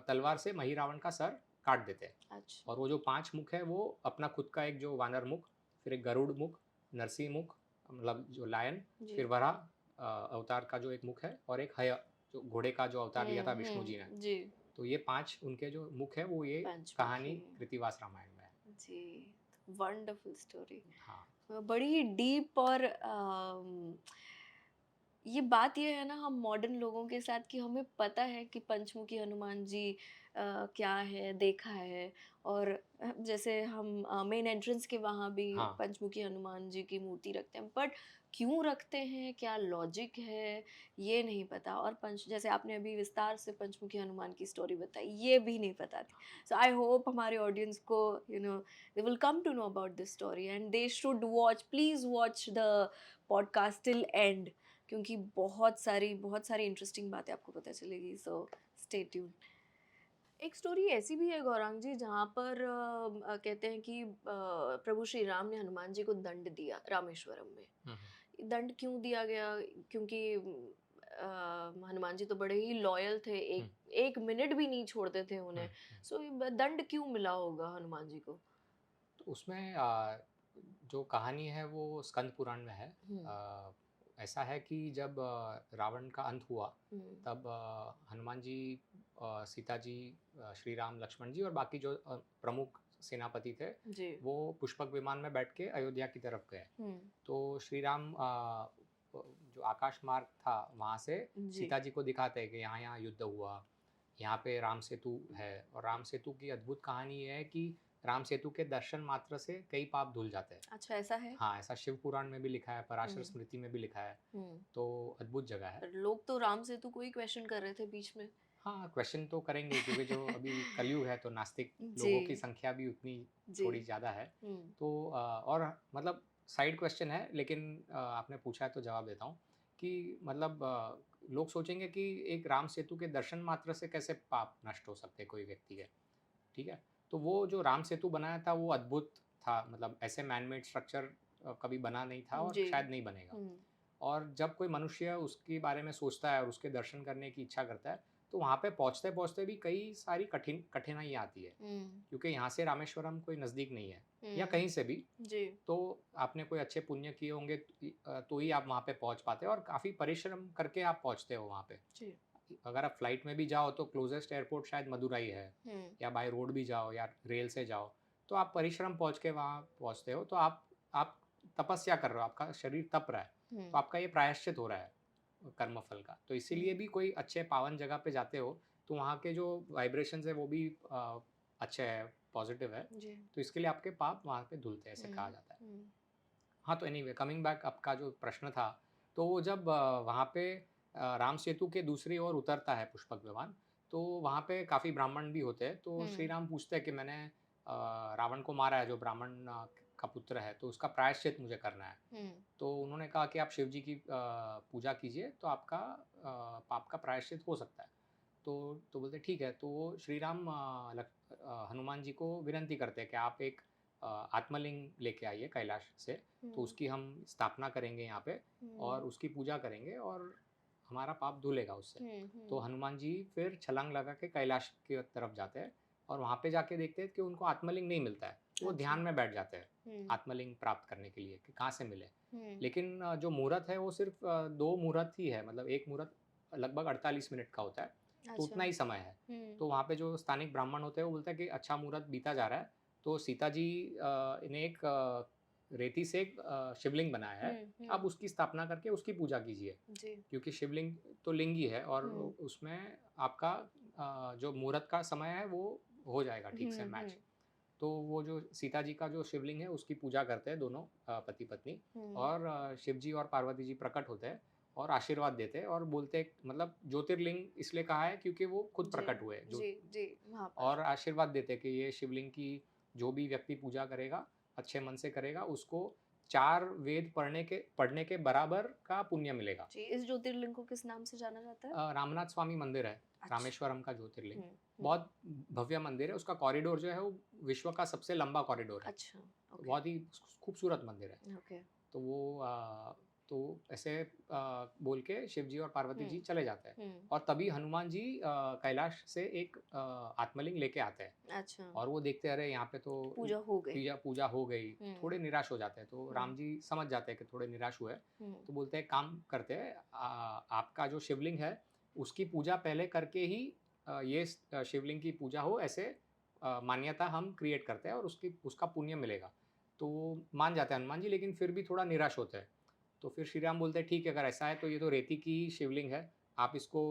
तलवार से महिरावण का सर काट देते हैं। अच्छा। और वो जो 5 मुख है वो अपना खुद का एक जो वानर मुख, फिर एक गरुड़ मुख, नरसिंह मुख मतलब जो लायन, जी। फिर वराह अवतार का जो एक मुख है, और एक हय जो घोड़े का जो अवतार लिया था विष्णु जी ने। जी। तो ये 5 उनके जो मुख है वो ये पंचमुखी। कहानी कृतिवास रामायण में है। जी। Wonderful story. हाँ। बड़ी डीप और ये बात ये है ना हम मॉडर्न लोगों के साथ कि हमें पता है कि पंचमुखी हनुमान जी क्या है देखा है। और जैसे हम मेन एंट्रेंस के वहाँ भी हाँ। पंचमुखी हनुमान जी की मूर्ति रखते हैं बट क्यों रखते हैं क्या लॉजिक है ये नहीं पता। और पंच जैसे आपने अभी विस्तार से पंचमुखी हनुमान की स्टोरी बताई ये भी नहीं पता थी। सो आई होप हमारे ऑडियंस को they will come to know about this story and they should watch please watch the podcast till end क्योंकि बहुत सारी इंटरेस्टिंग बातें आपको पता चलेगी। So stay tune. एक स्टोरी ऐसी भी है गौरांग जी जहाँ पर कहते हैं कि प्रभु श्री राम ने हनुमान जी को दंड दिया रामेश्वरम में। हम्म, दंड क्यों दिया गया क्योंकि हनुमान जी तो बड़े ही लॉयल थे, हुँ, एक मिनट भी नहीं छोड़ते थे हुँ, उन्हें। हुँ। सो दंड क्यों मिला होगा हनुमान जी को? तो उसमें जो कहानी है वो स्कंद पुराण में है। हुँ, ऐसा है कि जब रावण का अंत हुआ, हुँ, तब हनुमान जी, सीता जी, श्री राम, लक्ष्मण जी और बाकी जो प्रमुख सेनापति थे, जी। वो पुष्पक विमान में बैठ के अयोध्या की तरफ गए। हुँ, तो श्री राम जो आकाश मार्ग था वहाँ से जी। सीता जी को दिखाते हैं कि यहाँ-यहाँ युद्ध हुआ, यहाँ पे राम सेतु है। और राम सेतु की अद्भुत कहानी ये है कि राम सेतु के दर्शन मात्र से कई पाप धुल जाते हैं। अच्छा ऐसा है? हाँ, ऐसा शिव पुराण में भी लिखा है, पराशर हुँ, स्मृति में भी लिखा है, हुँ। तो अद्भुत जगह है। पर लोग तो राम सेतु को ही क्वेश्चन कर रहे थे बीच में। हाँ, क्वेश्चन तो करेंगे क्योंकि जो अभी कलयुग है तो नास्तिक जी, लोगों की संख्या भी उतनी जी। थोड़ी ज़्यादा है। हुँ, तो और मतलब साइड क्वेश्चन है, लेकिन आपने पूछा है तो जवाब देता हूँ कि मतलब लोग सोचेंगे कि एक राम सेतु के दर्शन मात्र से कैसे पाप नष्ट हो सकते हैं कोई व्यक्ति के, ठीक है? तो वो जो राम सेतु बनाया था वो अद्भुत था, मतलब ऐसे मैन मेड स्ट्रक्चर कभी बना नहीं था और जी। शायद नहीं बनेगा। हुँ, और जब कोई मनुष्य उसके बारे में सोचता है और उसके दर्शन करने की इच्छा करता है, तो वहाँ पे पहुँचते-पहुँचते भी कई सारी कठिनाइयाँ आती है। हुँ, क्योंकि यहाँ से रामेश्वरम कोई नज़दीक नहीं है या हुँ। कहीं से भी, जी, तो आपने कोई अच्छे पुण्य किए होंगे तो ही आप वहाँ पे पहुँच पाते हो और काफ़ी परिश्रम करके आप पहुँचते हो वहाँ पे। जी। अगर आप फ्लाइट में भी जाओ तो क्लोज़ेस्ट एयरपोर्ट शायद मदुरई है, हुँ, या बाय रोड भी जाओ या रेल से जाओ, तो आप परिश्रम पहुँच के वहाँ पहुँचते हो, तो आप तपस्या कर रहे हो, आपका शरीर तप रहा है, हुँ। तो आपका ये प्रायश्चित हो रहा है कर्मफल का। तो इसीलिए हुँ, भी कोई अच्छे पावन जगह पे जाते हो, तो वहाँ के जो वाइब्रेशंस है वो भी अच्छे हैं, पॉज़िटिव है, जी। तो इसके लिए आपके पाप वहाँ पे धुलते हैं, ऐसे कहा हुँ, जाता है। हुँ, हाँ, तो एनीवे कमिंग बैक, आपका जो प्रश्न था, तो वो जब वहाँ पे राम सेतु के दूसरी ओर उतरता है पुष्पक विमान, तो वहाँ पे काफ़ी ब्राह्मण भी होते हैं। तो श्री हुँ, राम पूछते हैं कि मैंने रावण को मारा है, जो ब्राह्मण का पुत्र है, तो उसका प्रायश्चित मुझे करना है। हुँ। तो उन्होंने कहा कि आप शिव जी की पूजा कीजिए, तो आपका पाप का प्रायश्चित हो सकता है। तो बोलते ठीक है, तो वो श्री राम हनुमान जी को विनंती करते हैं कि आप एक आत्मलिंग लेके आइए कैलाश से, तो हुँ, उसकी हम स्थापना करेंगे यहाँ पे और हुँ, उसकी पूजा करेंगे और हमारा पाप धुलेगा उससे। हुँ, तो हुँ। हनुमान जी फिर छलांग लगा के कैलाश की तरफ जाते हैं और वहाँ पे जाके देखते हैं कि उनको आत्मलिंग नहीं मिलता है। वो अच्छा। ध्यान में बैठ जाते हैं हुँ, आत्मलिंग प्राप्त करने के लिए कि कहाँ से मिले। हुँ। लेकिन जो मुहूर्त है वो सिर्फ 2 मुहूर्त ही है, मतलब एक मुहूर्त लगभग 48 मिनट का होता है, तो अच्छा। उतना ही समय है। हुँ, तो वहाँ पे जो स्थानिक ब्राह्मण होते हैं वो बोलते हैं कि अच्छा मुहूर्त बीता जा रहा है, तो सीता जी ने एक रेती से एक शिवलिंग बनाया है, हुँ, आप हुँ। उसकी स्थापना करके उसकी पूजा कीजिए। जी। क्योंकि शिवलिंग तो लिंग ही है और हुँ, उसमें आपका जो मुहूर्त का समय है वो हो जाएगा ठीक से हुँ, मैच। हुँ, तो वो जो सीता जी का जो शिवलिंग है उसकी पूजा करते हैं दोनों पति-पत्नी, हुँ। और शिव जी और पार्वती जी प्रकट होते हैं और आशीर्वाद देते हैं और बोलते हैं, मतलब ज्योतिर्लिंग इसलिए कहा है क्योंकि वो खुद जी, प्रकट हुए जो, जी, जी, वहाँ पर। और आशीर्वाद देते हैं कि ये शिवलिंग की जो भी व्यक्ति पूजा करेगा, अच्छे मन से करेगा, उसको 4 वेद पढ़ने के बराबर का पुण्य मिलेगा। जी, इस ज्योतिर्लिंग को किस नाम से जाना जाता है? रामनाथ स्वामी मंदिर है, अच्छा। रामेश्वरम का ज्योतिर्लिंग। हुँ, हुँ। बहुत भव्य मंदिर है, उसका कॉरिडोर जो है वो विश्व का सबसे लंबा कॉरिडोर है। अच्छा, तो ओके, बहुत ही खूबसूरत मंदिर है। ओके। तो वो तो ऐसे बोल के शिव जी और पार्वती हुँ, जी चले जाते हैं हुँ। और तभी हनुमान जी कैलाश से एक आत्मलिंग लेके आते हैं अच्छा, और वो देखते हैं, अरे यहाँ पे तो पूजा हो गई। पूजा पूजा हो गई, हुँ, थोड़े निराश हो जाते हैं। तो हुँ, राम जी समझ जाते हैं कि थोड़े निराश हुए, हुँ। तो बोलते हैं काम करते हैं, आपका जो शिवलिंग है उसकी पूजा पहले करके ही ये शिवलिंग की पूजा हो, ऐसे मान्यता हम क्रिएट करते हैं और उसकी उसका पुण्य मिलेगा। तो मान जाते हैं हनुमान जी, लेकिन फिर भी थोड़ा निराश होते हैं। तो फिर श्री राम बोलते हैं ठीक है, अगर ऐसा है तो ये तो रेती की शिवलिंग है, आप इसको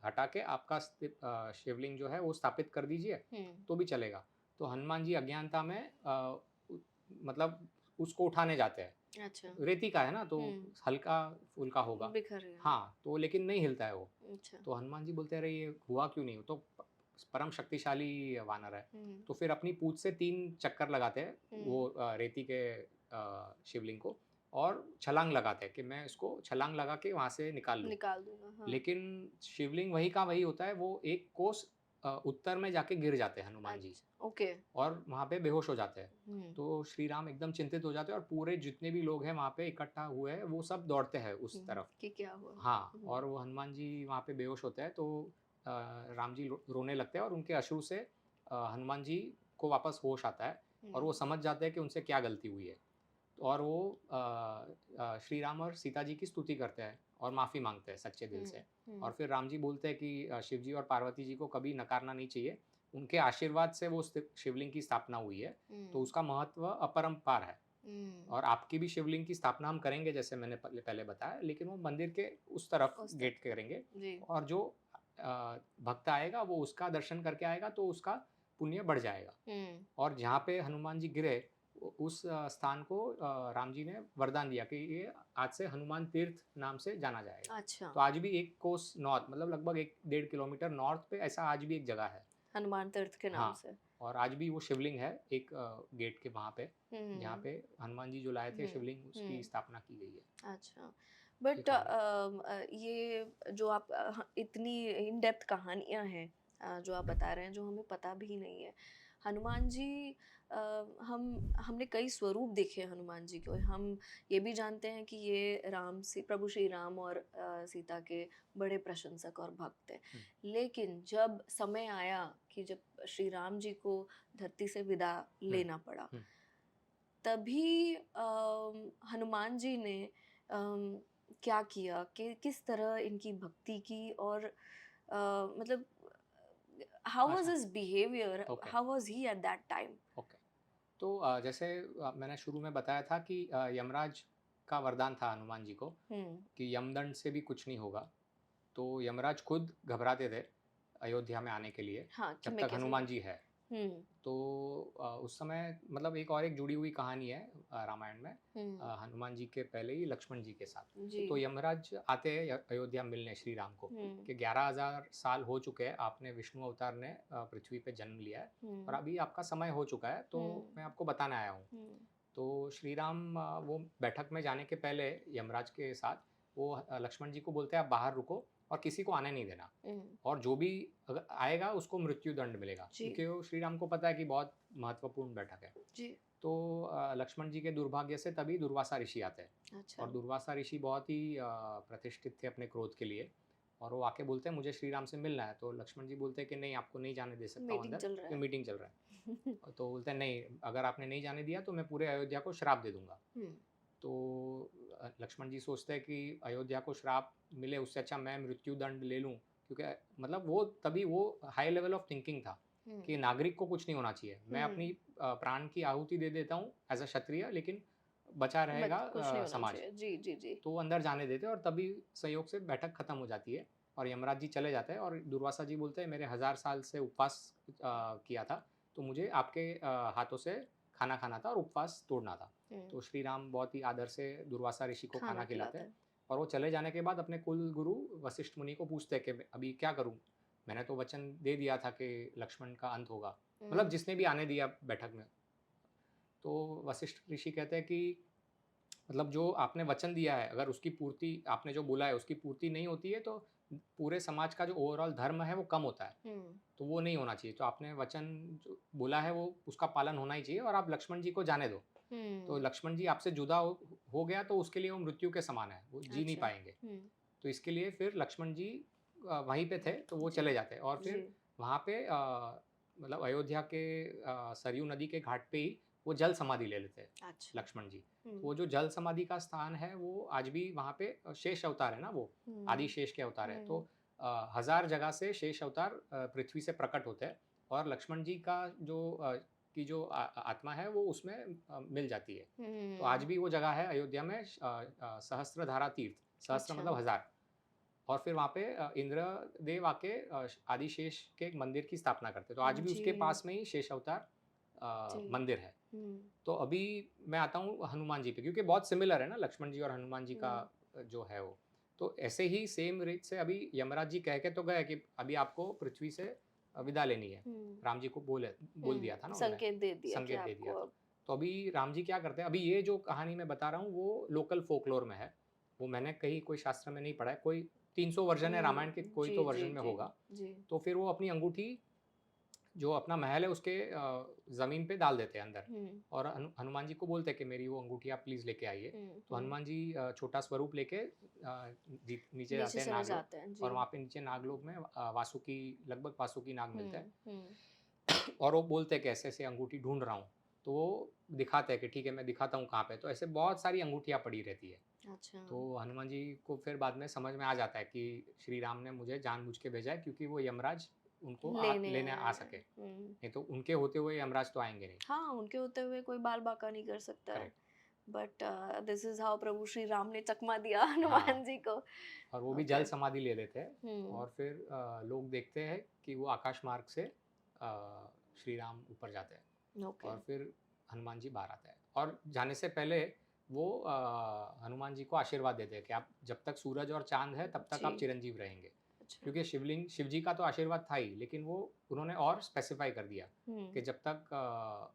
हटा के आपका शिवलिंग जो है वो स्थापित कर दीजिए, हुँ, तो भी चलेगा। तो हनुमान जी अज्ञानता में मतलब उसको उठाने जाते हैं। अच्छा। रेती का है ना, तो हुँ, हल्का-फुल्का होगा। बिखर गया। हाँ, तो लेकिन नहीं हिलता है वो। अच्छा। तो हनुमान जी बोलते हैं, अरे ये हुआ क्यों नहीं? वो तो परम शक्तिशाली वानर है। हुँ, तो फिर अपनी पूँछ से 3 चक्कर लगाते हैं वो हुँ। रेती के शिवलिंग को और छलांग लगाते हैं कि मैं इसको छलांग लगा के वहाँ से निकाल लूँ। निकाल दूँगा, हाँ। लेकिन शिवलिंग वही का वही होता है, वो 1 कोस उत्तर में जाके गिर जाते हैं हनुमान जी, अच्छा, ओके। और वहाँ पे बेहोश हो जाते हैं। तो श्री राम एकदम चिंतित हो जाते हैं और पूरे जितने भी लोग हैं वहाँ पे इकट्ठा हुए हैं वो सब दौड़ते हैं उस तरफ। कि क्या हुआ? हाँ, और वो हनुमान जी वहाँ पे बेहोश होते हैं, तो राम जी रोने लगते हैं और उनके अश्रु से हनुमान जी को वापस होश आता है और वो समझ जाते हैं कि उनसे क्या गलती हुई है। और वो श्री राम और सीता जी की स्तुति करते हैं और माफ़ी मांगते हैं सच्चे दिल से। और फिर राम जी बोलते हैं कि शिव जी और पार्वती जी को कभी नकारना नहीं चाहिए, उनके आशीर्वाद से वो शिवलिंग की स्थापना हुई है, तो उसका महत्व अपरंपार है। और आपकी भी शिवलिंग की स्थापना हम करेंगे जैसे मैंने पहले बताया, लेकिन वो मंदिर के उस तरफ उस गेट करेंगे। जी। और जो भक्त आएगा वो उसका दर्शन करके आएगा तो उसका पुण्य बढ़ जाएगा। और जहाँ पे हनुमान जी गिरे उस स्थान को राम जी ने वरदान दिया कि ये आज से हनुमान तीर्थ नाम से जाना जाएगा। अच्छा, तो आज भी 1 कोस नॉर्थ, मतलब लगभग 1 डेढ़ किलोमीटर नॉर्थ पे ऐसा आज भी एक जगह है। हनुमान तीर्थ के नाम हाँ, से। और आज भी वो शिवलिंग है एक गेट के वहाँ पे, जहाँ हम्म पे हनुमान जी जो लाए थे शिवलिंग, उसकी हम्म स्थापना की गई है। अच्छा, ये बट कहानी। ये जो आप इतनी इन डेप्थ कहानियां हैं जो आप बता रहे हैं, जो हमें पता भी नहीं है। हनुमान जी, हमने कई स्वरूप देखे हनुमान जी को। हम ये भी जानते हैं कि ये प्रभु श्री राम और सीता के बड़े प्रशंसक और भक्त हैं। लेकिन जब समय आया कि जब श्री राम जी को धरती से विदा लेना पड़ा, हुँ, तभी हनुमान जी ने क्या किया, कि किस तरह इनकी भक्ति की, और मतलब हाउ वाज अच्छा, his behaviour, okay, how was he at that time? Okay. तो जैसे मैंने शुरू में बताया था कि यमराज का वरदान था हनुमान जी को हम्म कि यमदंड से भी कुछ नहीं होगा। तो यमराज खुद घबराते थे अयोध्या में आने के लिए, हाँ, कि जब मैं तक कैसे हनुमान जाऊँ? जी है। हम्म तो उस समय मतलब एक जुड़ी हुई कहानी है रामायण में, हम्म हनुमान जी के पहले ही लक्ष्मण जी के साथ। जी। तो यमराज आते हैं अयोध्या मिलने श्री राम को हम्म कि 11,000 साल हो चुके हैं, आपने विष्णु अवतार ने पृथ्वी पे जन्म लिया है और हम्म अभी आपका समय हो चुका है, तो हम्म मैं आपको बताने आया हूँ। हम्म तो श्री राम वो बैठक में जाने के पहले यमराज के साथ वो लक्ष्मण जी को बोलते हैं आप बाहर रुको और किसी को आने नहीं देना, हम्म, और जो भी अगर आएगा उसको मृत्यु दंड मिलेगा, जी क्योंकि वो श्री राम को पता है कि बहुत महत्वपूर्ण बैठक है। जी। तो लक्ष्मण जी के दुर्भाग्य से तभी दुर्वासा ऋषि आते हैं, अच्छा, और दुर्वासा ऋषि बहुत ही प्रतिष्ठित थे अपने क्रोध के लिए, और वो आके बोलते हैं मुझे श्री राम से मिलना है। तो लक्ष्मण जी बोलते हैं कि नहीं, आपको नहीं जाने दे सकता हूँ मीटिंग अंदर, चल रहा क्योंकि है। मीटिंग चल रहा है। तो बोलते हैं नहीं, अगर आपने नहीं जाने दिया तो मैं पूरे अयोध्या को श्राप दे दूंगा। हम्म तो लक्ष्मण जी सोचते हैं कि अयोध्या को श्राप मिले उससे अच्छा मैं मृत्यु दंड ले लूं, क्योंकि मतलब वो तभी वो हाई लेवल ऑफ थिंकिंग था कि हम्म नागरिक को कुछ नहीं होना चाहिए, मैं अपनी हम्म प्राण की आहुति दे देता हूँ एज अ क्षत्रिय, लेकिन बचा रहेगा बट कुछ नहीं होना समाज। चाहिए। जी जी जी। तो वो अंदर जाने देते हैं और तभी संयोग से बैठक खत्म हो जाती है और यमराज जी चले जाते हैं, और दुर्वासा जी बोलते हैं मेरे 1000 साल से उपवास किया था, तो मुझे आपके हाथों से खाना खाना था और उपवास तोड़ना था। हम्म, तो श्री राम बहुत ही आदर से दुर्वासा ऋषि को खाना खाना खिलाते खिलाते हैं, हैं। और वो चले जाने के बाद अपने कुल गुरु वशिष्ठ मुनि को पूछते हैं कि अभी क्या करूं, मैंने तो वचन दे दिया था कि लक्ष्मण का अंत होगा, मतलब हम्म जिसने भी आने दिया बैठक में। तो वशिष्ठ ऋषि कहते हैं कि मतलब जो आपने वचन दिया है, अगर उसकी पूर्ति, आपने जो बोला है उसकी पूर्ति नहीं होती है, तो पूरे समाज का जो ओवरऑल धर्म है वो कम होता है, हम्म तो वो नहीं होना चाहिए। तो आपने वचन जो बोला है वो उसका पालन होना ही चाहिए, और आप लक्ष्मण जी को जाने दो। तो हम्म लक्ष्मण जी आपसे जुदा हो गया तो उसके लिए वो मृत्यु के समान है, वो जी नहीं अच्छा। पाएंगे। तो इसके लिए फिर लक्ष्मण जी वहीं पे थे, तो वो जी चले जाते हैं, और जी। फिर वहाँ पे मतलब अयोध्या के सरयू नदी के घाट पे ही वो जल समाधि ले लेते हैं अच्छा। लक्ष्मण जी। तो हम्म वो जो जल समाधि का स्थान है वो आज भी वहाँ पे शेष अवतार है ना, वो आदि हम्म शेष के अवतार है। तो हम्म 1000 जगह से शेष अवतार पृथ्वी से प्रकट होते हैं, और लक्ष्मण जी का जो आत्मा है वो उसमें मिल जाती है। तो आज हम्म, भी वो जगह है अयोध्या में, सहस्त्रधारा तीर्थ, सहस्त्र अच्छा। मतलब 1000। और फिर वहाँ पे इंद्रदेव आके आदिशेष के एक मंदिर की स्थापना करते हैं, तो आज भी जी उसके पास में ही शेष अवतार जी। मंदिर है। हम्म तो अभी मैं आता हूँ हनुमान जी पे, क्योंकि बहुत सिमिलर है ना लक्ष्मण जी और हनुमान जी का हम्म जो है वो। तो ऐसे ही सेम रीत से अभी यमराज जी कह के तो गए कि अभी आपको पृथ्वी से विदा लेनी है। हम्म राम जी को बोल दिया था ना उन्होंने, संकेत दे दिया कि संकेत दे दिया आपको था। अब। तो अभी राम जी क्या करते हैं, अभी ये जो कहानी मैं बता रहा हूँ वो लोकल फोकलोर में है, वो मैंने कहीं कोई शास्त्र में नहीं पढ़ा है। कोई 300 वर्जन है रामायण के, कोई जी तो जी वर्जन में जी होगा। जी। तो फिर वो अपनी अंगूठी जो अपना महल है उसके ज़मीन पे डाल देते हैं अंदर, हम्म और हनुमान जी को बोलते हैं कि मेरी वो अंगूठी आप प्लीज़ लेके आइए। तो हम्म। हनुमान जी छोटा स्वरूप लेके नीचे नीचे जाते हैं चले नागलोक, जाते हैं और जी। वहाँ पे नीचे नागलोक में वासुकी, लगभग वासुकी नाग मिलता है। हम्म। और वो बोलते हैं कि ऐसे-ऐसे अंगूठी ढूँढ रहा हूँ। तो वो दिखाते हैं कि ठीक है, मैं दिखाता हूँ कहाँ पे। तो ऐसे बहुत सारी अंगूठियाँ पड़ी रहती है। अच्छा। तो हनुमान जी को फिर बाद में समझ में आ जाता है कि श्री राम ने मुझे जानबूझ के भेजा है, क्योंकि वो यमराज उनको लेने लेने आया आ है। सके। नहीं तो उनके होते हुए यमराज तो आएँगे नहीं। हाँ, उनके होते हुए कोई बाल बांका नहीं कर सकता है। Correct. But this is how प्रभु श्री राम ने चकमा दिया हाँ, हनुमान जी को। और वो भी ओके। जल समाधि ले लेते हैं, हम्म। और फिर लोग देखते हैं कि वो आकाश मार्ग से श्री राम ऊपर जाते हैं, ओके। और फिर हनुमान जी बाहर आते हैं। और जाने से पहले वो हनुमान जी को आशीर्वाद देते हैं कि आप जब तक सूरज और चाँद है तब तक जी। आप चिरंजीव रहेंगे। अच्छा। क्योंकि शिव जी का तो आशीर्वाद था ही, लेकिन वो उन्होंने और स्पेसिफ़ाई कर दिया हम्म कि जब तक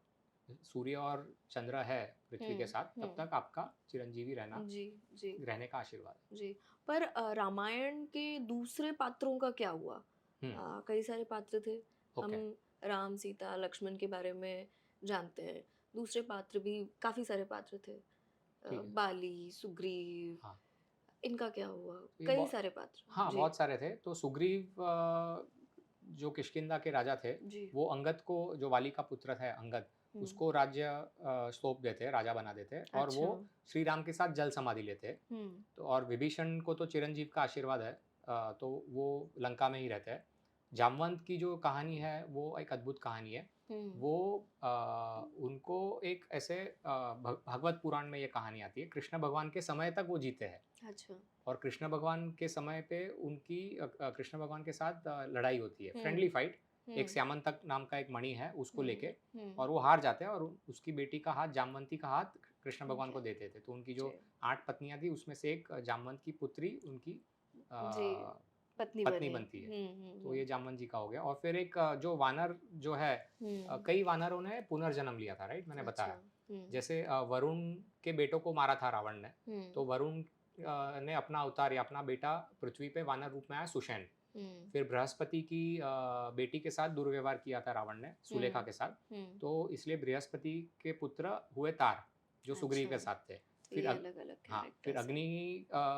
सूर्य और चंद्र है पृथ्वी के साथ, तब हम्म। तक आपका चिरंजीवी जी जी रहने का आशीर्वाद है। जी। पर रामायण के दूसरे पात्रों का क्या हुआ? हुँ, कई सारे पात्र थे। हम ओके, राम सीता लक्ष्मण के बारे में जानते हैं। दूसरे पात्र भी काफी सारे पात्र थे। ठीक है। बाली, सुग्रीव, हाँ, इनका क्या हुआ? तो ये कई बहु सारे पात्र। हाँ, जी बहुत सारे थे। तो सुग्रीव जो किष्किंधा के राजा थे, जी। वो अंगद को, जो वाली का पुत्र है अंगद, हम्म। उसको राज्य सौंप देते हैं, राजा बना देते हैं, और वो अच्छा। श्री राम के साथ जल समाधि लेते हैं। हम्म तो और विभीषण को तो चिरंजीव का आशीर्वाद है, तो वो लंका में ही रहते हैं। जामवंत की जो कहानी है वो एक अद्भुत कहानी है। हम्म। वो उनको एक ऐसे भागवत पुराण में ये कहानी आती है, कृष्ण भगवान के समय तक वो जीते हैं, अच्छा। और कृष्ण भगवान के समय पे उनकी कृष्ण भगवान के साथ लड़ाई होती है, हम्म फ्रेंडली फाइट। एक हम्म श्यामंतक नाम का एक मणि है, उसको लेके, हम्म। और वो हार जाते हैं, और उसकी बेटी का हाथ, जामवंती का हाथ, कृष्ण भगवान ओके। को देते थे। तो उनकी जी जो 8 पत्नियाँ थी उसमें से एक जामवंत की पुत्री उनकी जी। अ, पत्नी पत्नी बनी। बनती है। तो हम्म। ये जामवंत जी का हो गया। और फिर एक जो वानर जो है, हम्म। कई वानरों ने पुनर्जन्म लिया था, राइट? मैंने अच्छा। बताया। जैसे वरुण के बेटों को मारा था रावण ने, हुँ, तो वरुण ने अपना अवतार या अपना बेटा पृथ्वी पे वानर रूप में आया, सुषेण। हुँ, फिर बृहस्पति की बेटी के साथ दुर्व्यवहार किया था रावण ने, सुलेखा हुँ, के साथ। हुँ। तो इसलिए बृहस्पति के पुत्र हुए तार, जो सुग्रीव अच्छा, के साथ थे। तो फिर ये अलग-अलग हाँ, फिर कैरेक्टर्स हैं। अग्नि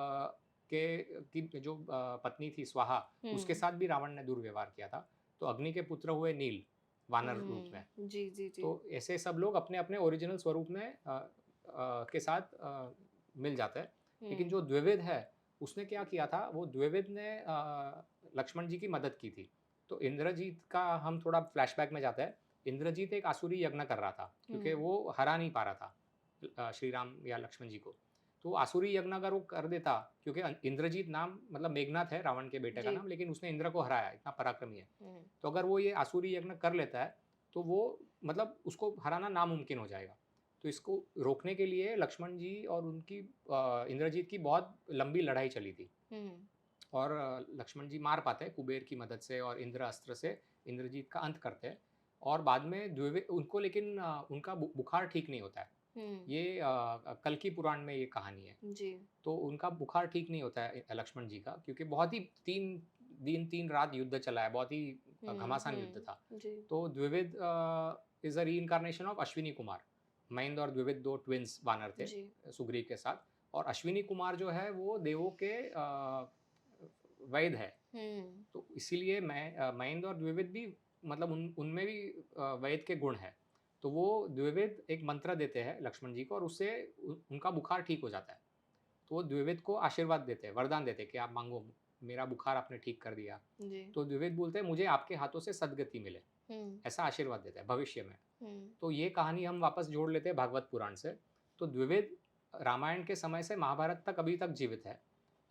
की जो पत्नी थी स्वाहा, उसके हुँ, साथ भी रावण ने दुर्व्यवहार किया था। तो अग्नि के पुत्र हुए नील, वानर रूप में। जी, जी, जी। तो ऐसे सब लोग अपने-अपने ओरिजिनल स्वरूप में के साथ मिल जाते हैं। लेकिन हुँ, जो द्विविद है, उसने क्या किया था, वो द्विविद ने लक्ष्मण जी की मदद की थी। तो इंद्रजीत का हम थोड़ा फ्लैशबैक में जाते हैं। इंद्रजीत एक आसुरी यज्ञ कर रहा था, क्योंकि हुँ, वो हरा नहीं पा रहा था श्री राम या लक्ष्मण जी को। तो आसुरी यज्ञ अगर वो कर देता, क्योंकि इंद्रजीत नाम मतलब मेघनाथ है रावण के बेटे का जी। नाम, लेकिन उसने इंद्र को हराया, इतना पराक्रमी है। हुँ, तो अगर वो ये आसुरी यज्ञ कर लेता है, तो वो मतलब उसको हराना नामुमकिन हो जाएगा। तो इसको रोकने के लिए लक्ष्मण जी और उनकी इंद्रजीत की बहुत लंबी लड़ाई चली थी, हुँ, और लक्ष्मण जी मार पाते हैं कुबेर की मदद से, और इंद्र अस्त्र से इंद्रजीत का अंत करते हैं। और बाद में उनको, लेकिन उनका बुखार ठीक नहीं होता है। हुँ, ये कल्कि पुराण में ये कहानी है। जी। तो उनका बुखार ठीक नहीं होता है लक्ष्मण जी का, क्योंकि बहुत ही 3 दिन 3 रात युद्ध चला है, बहुत ही घमासान युद्ध था। जी। तो Dwivid is a reincarnation of Ashwini Kumar. Mahendra और द्विविद 2 ट्विन्स वानर थे जी। सुग्रीव के साथ। और अश्विनी कुमार जो है वो देवों के वैद्य है। हुँ, तो इसीलिए महेंद्र और द्विविद भी, मतलब उनमें भी वैद्य के गुण हैं। तो वो द्विविद एक मंत्र देते हैं लक्ष्मण जी को, और उससे उनका बुखार ठीक हो जाता है। तो वो द्विविद को आशीर्वाद देते हैं, वरदान देते हैं कि आप मांगो, मेरा बुखार आपने ठीक कर दिया। जी। तो द्विविद बोलते हैं मुझे आपके हाथों से सद्गति मिले, हुँ, ऐसा आशीर्वाद देता है भविष्य में। हुँ। तो ये कहानी हम वापस जोड़ लेते हैं भागवत पुराण से। तो द्विविद रामायण के समय से महाभारत तक अभी तक जीवित है।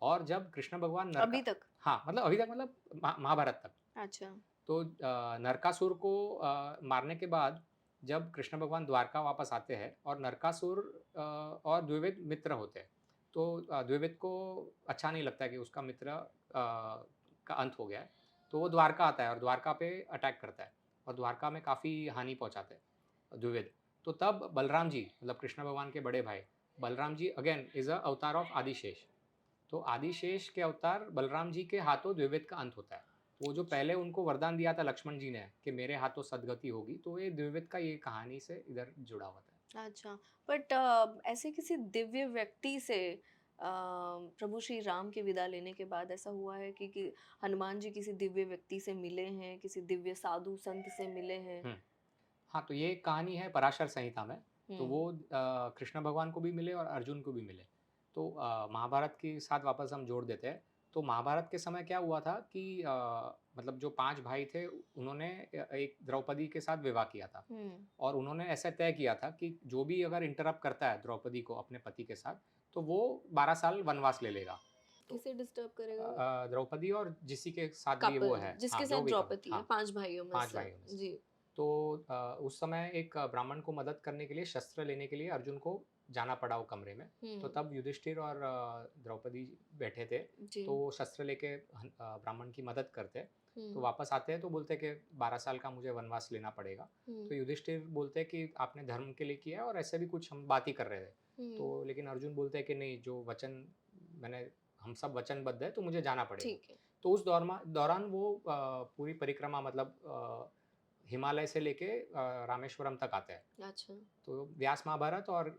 और जब कृष्ण भगवान अभी नरका, तक? हाँ, मतलब अभी तक, मतलब महाभारत तक। अच्छा। तो नरकासुर को मारने के बाद जब कृष्ण भगवान द्वारका वापस आते हैं, और नरकासुर और द्विविद मित्र होते हैं, तो द्विविद को अच्छा नहीं लगता है कि उसका मित्र का अंत हो गया है। तो वो द्वारका आता है और द्वारका पे अटैक करता है, और द्वारका में काफ़ी हानि पहुंचाते हैं द्विविद। तो तब बलराम जी, मतलब कृष्ण भगवान के बड़े भाई Balram ji, again is a अवतार ऑफ आदिशेष। तो आदिशेष के अवतार बलराम जी के हाथों द्विविद का अंत होता है। वो जो पहले उनको वरदान दिया था लक्ष्मण जी ने कि मेरे हाथों सदगति होगी, तो ये द्विविद का ये कहानी से इधर जुड़ा हुआ था। अच्छा, बट ऐसे किसी दिव्य व्यक्ति से प्रभु श्री राम की विदा लेने के बाद ऐसा हुआ है कि हनुमान जी किसी दिव्य व्यक्ति से मिले हैं, किसी दिव्य साधु संत से मिले हैं? हाँ, तो ये कहानी है पराशर संहिता में। तो हम्म। वो कृष्ण भगवान को भी मिले और अर्जुन को भी मिले। तो महाभारत के साथ वापस हम जोड़ देते हैं। तो महाभारत के समय क्या हुआ था कि मतलब जो 5 भाई थे उन्होंने एक द्रौपदी के साथ विवाह किया था। और उन्होंने ऐसा तय किया था कि जो भी अगर इंटरप्ट करता है द्रौपदी को अपने पति के साथ, तो वो 12 साल वनवास ले लेगा। तो किसे डिस्टर्ब करेगा वो? द्रौपदी और जिसी के साथ भी वो कपल है, जिसके हाँ, जो साथ भी कपल, द्रौपदी है, हाँ, 5 भाइयों में 5 से। भाइयों में से। जी। तो उस समय एक ब्राह्मण को मदद करने के लिए, शस्त्र लेने के लिए अर्जुन को जाना पड़ा वो कमरे में। तो तब युधिष्ठिर और द्रौपदी बैठे थे। जी। तो वो शस्त्र लेके ब्राह्मण की मदद करते। तो हम्म। वापस आते हैं तो बोलते कि 12 साल का मुझे वनवास लेना पड़ेगा। तो युधिष्ठिर बोलते हैं कि आपने धर्म के लिए किया है और ऐसे भी कुछ हम बात ही कर रहे थे। तो लेकिन अर्जुन बोलते हैं कि नहीं, जो वचन मैंने, हम सब वचनबद्ध है तो मुझे जाना पड़ेगा। ठीक है। तो उस दौरान वो पूरी परिक्रमा, मतलब हिमालय से लेके रामेश्वरम तक आते हैं। अच्छा। तो व्यास महाभारत और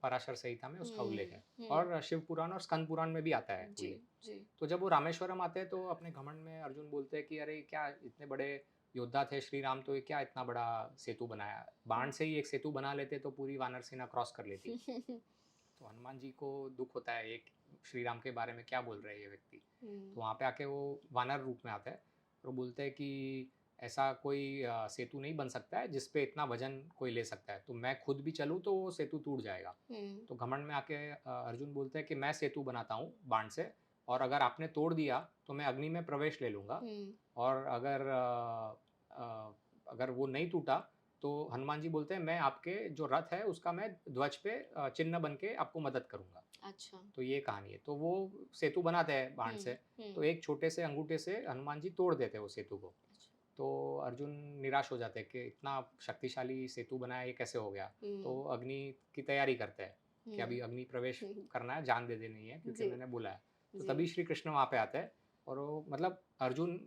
पराशर संहिता में उसका उल्लेख है। और शिव पुराण और स्कंद पुराण में भी आता है जी। उल्लेख। जी। तो जब वो रामेश्वरम आते हैं तो अपने घमंड में अर्जुन बोलते हैं कि अरे क्या इतने बड़े योद्धा थे श्री राम, तो ये क्या इतना बड़ा सेतु बनाया, बाण से ही एक सेतु बना लेते तो पूरी वानर सेना क्रॉस कर लेती। तो हनुमान जी को दुख होता है, एक श्री राम के बारे में क्या बोल रहे हैं ये व्यक्ति। तो वहाँ पे आके वो वानर रूप में आता है और वो बोलते हैं कि ऐसा कोई सेतु नहीं बन सकता है जिस पे इतना वजन कोई ले सकता है, तो मैं खुद भी चलूँ तो वो सेतु टूट जाएगा। तो घमंड में आके अर्जुन बोलते हैं कि मैं सेतु बनाता हूँ बाण से, और अगर आपने तोड़ दिया तो मैं अग्नि में प्रवेश ले लूँगा। और अगर वो नहीं टूटा तो हनुमान जी बोलते हैं मैं आपके जो रथ है उसका मैं ध्वज पे चिन्ह बन के आपको मदद करूँगा। अच्छा। तो ये कहानी है। तो वो सेतु बनाते हैं बाण से। तो एक छोटे से अंगूठे से हनुमान जी तोड़ देते हैं वो सेतु को। तो अर्जुन निराश हो जाते हैं कि इतना शक्तिशाली सेतु बनाया, ये कैसे हो गया। तो अग्नि की तैयारी करते हैं कि अभी अग्नि प्रवेश करना है, जान दे देनी है क्योंकि मैंने बोला है। तो तभी श्री कृष्ण वहाँ पे आते हैं। और वो मतलब अर्जुन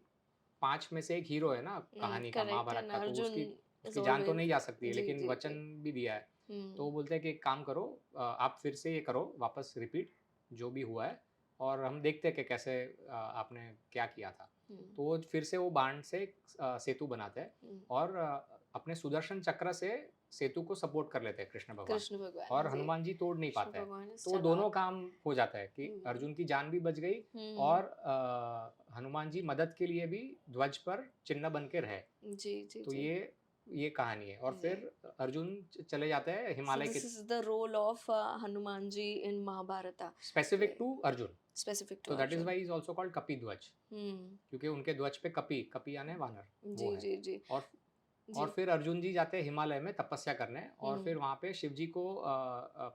5 में से एक हीरो है ना कहानी का, महाभारत का, तो उसकी उसकी जान तो नहीं जा सकती है, लेकिन वचन भी दिया है। तो वो बोलते हैं कि एक काम करो, आप फिर से ये करो, वापस रिपीट जो भी हुआ है, और हम देखते हैं कि कैसे आपने क्या किया था। तो वो फिर से वो बाण से सेतु बनाते हैं और अपने सुदर्शन चक्र से सेतु को सपोर्ट कर लेते हैं कृष्ण भगवान, और हनुमान जी तोड़ नहीं पाते हैं। तो दोनों काम हो जाता है कि अर्जुन की जान भी बच गई और हनुमान जी मदद के लिए भी ध्वज पर चिन्ह बन के रहे। तो ये कहानी है। और फिर अर्जुन चले जाते हैं हिमालय के। This is the role of Hanuman ji in Mahabharat, specific to Arjun. Specific to तो that is Arjun. Why is also called Kapi Dhwaj, क्योंकि उनके ध्वज पे कपि, कपि यानी वानर, वो है। जी जी। और फिर अर्जुन जी जाते हैं हिमालय में तपस्या करने, और फिर वहाँ पे शिव जी को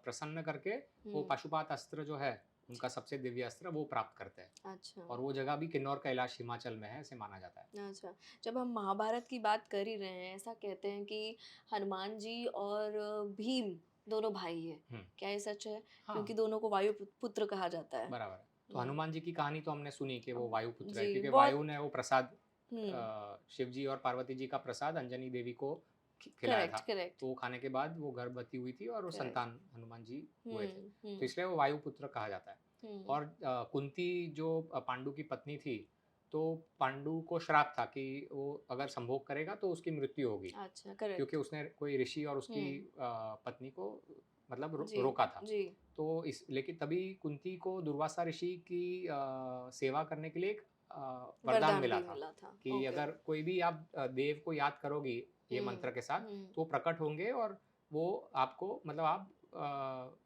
प्रसन्न करके वो पाशुपात अस्त्र जो है उनका सबसे दिव्य अस्त्र वो प्राप्त करते हैं। अच्छा। और वो जगह भी किन्नौर कैलाश हिमाचल में है, ऐसे माना जाता है। अच्छा, जब हम महाभारत की बात कर ही रहे हैं, ऐसा कहते हैं कि हनुमान जी और भीम दोनों भाई हैं। क्या ये सच है? हाँ, क्योंकि दोनों को वायु पुत्र कहा जाता है। बराबर है। तो हनुमान जी की कहानी तो हमने सुनी कि वो वायुपुत्र है, जी, क्योंकि बहुत। वायु ने वो प्रसाद शिव जी और पार्वती जी का प्रसाद अंजनी देवी को खिलाया था। करेक्ट। तो वो खाने के बाद वो गर्भवती हुई थी और वो Correct. संतान हनुमान जी हुए थे। तो हम्म। इसलिए वो वायुपुत्र कहा जाता है। और कुंती जो पांडु की पत्नी थी, तो पांडु को श्राप था कि वो अगर संभोग करेगा तो उसकी मृत्यु होगी। अच्छा, करेक्ट। क्योंकि उसने कोई ऋषि और उसकी पत्नी को मतलब जी, रोका था। जी। तो इस लेकिन तभी कुंती को दुर्वासा ऋषि की सेवा करने के लिए एक वरदान मिला था कि अगर कोई भी आप देव को याद करोगी ये मंत्र के साथ, तो प्रकट होंगे और वो आपको मतलब आप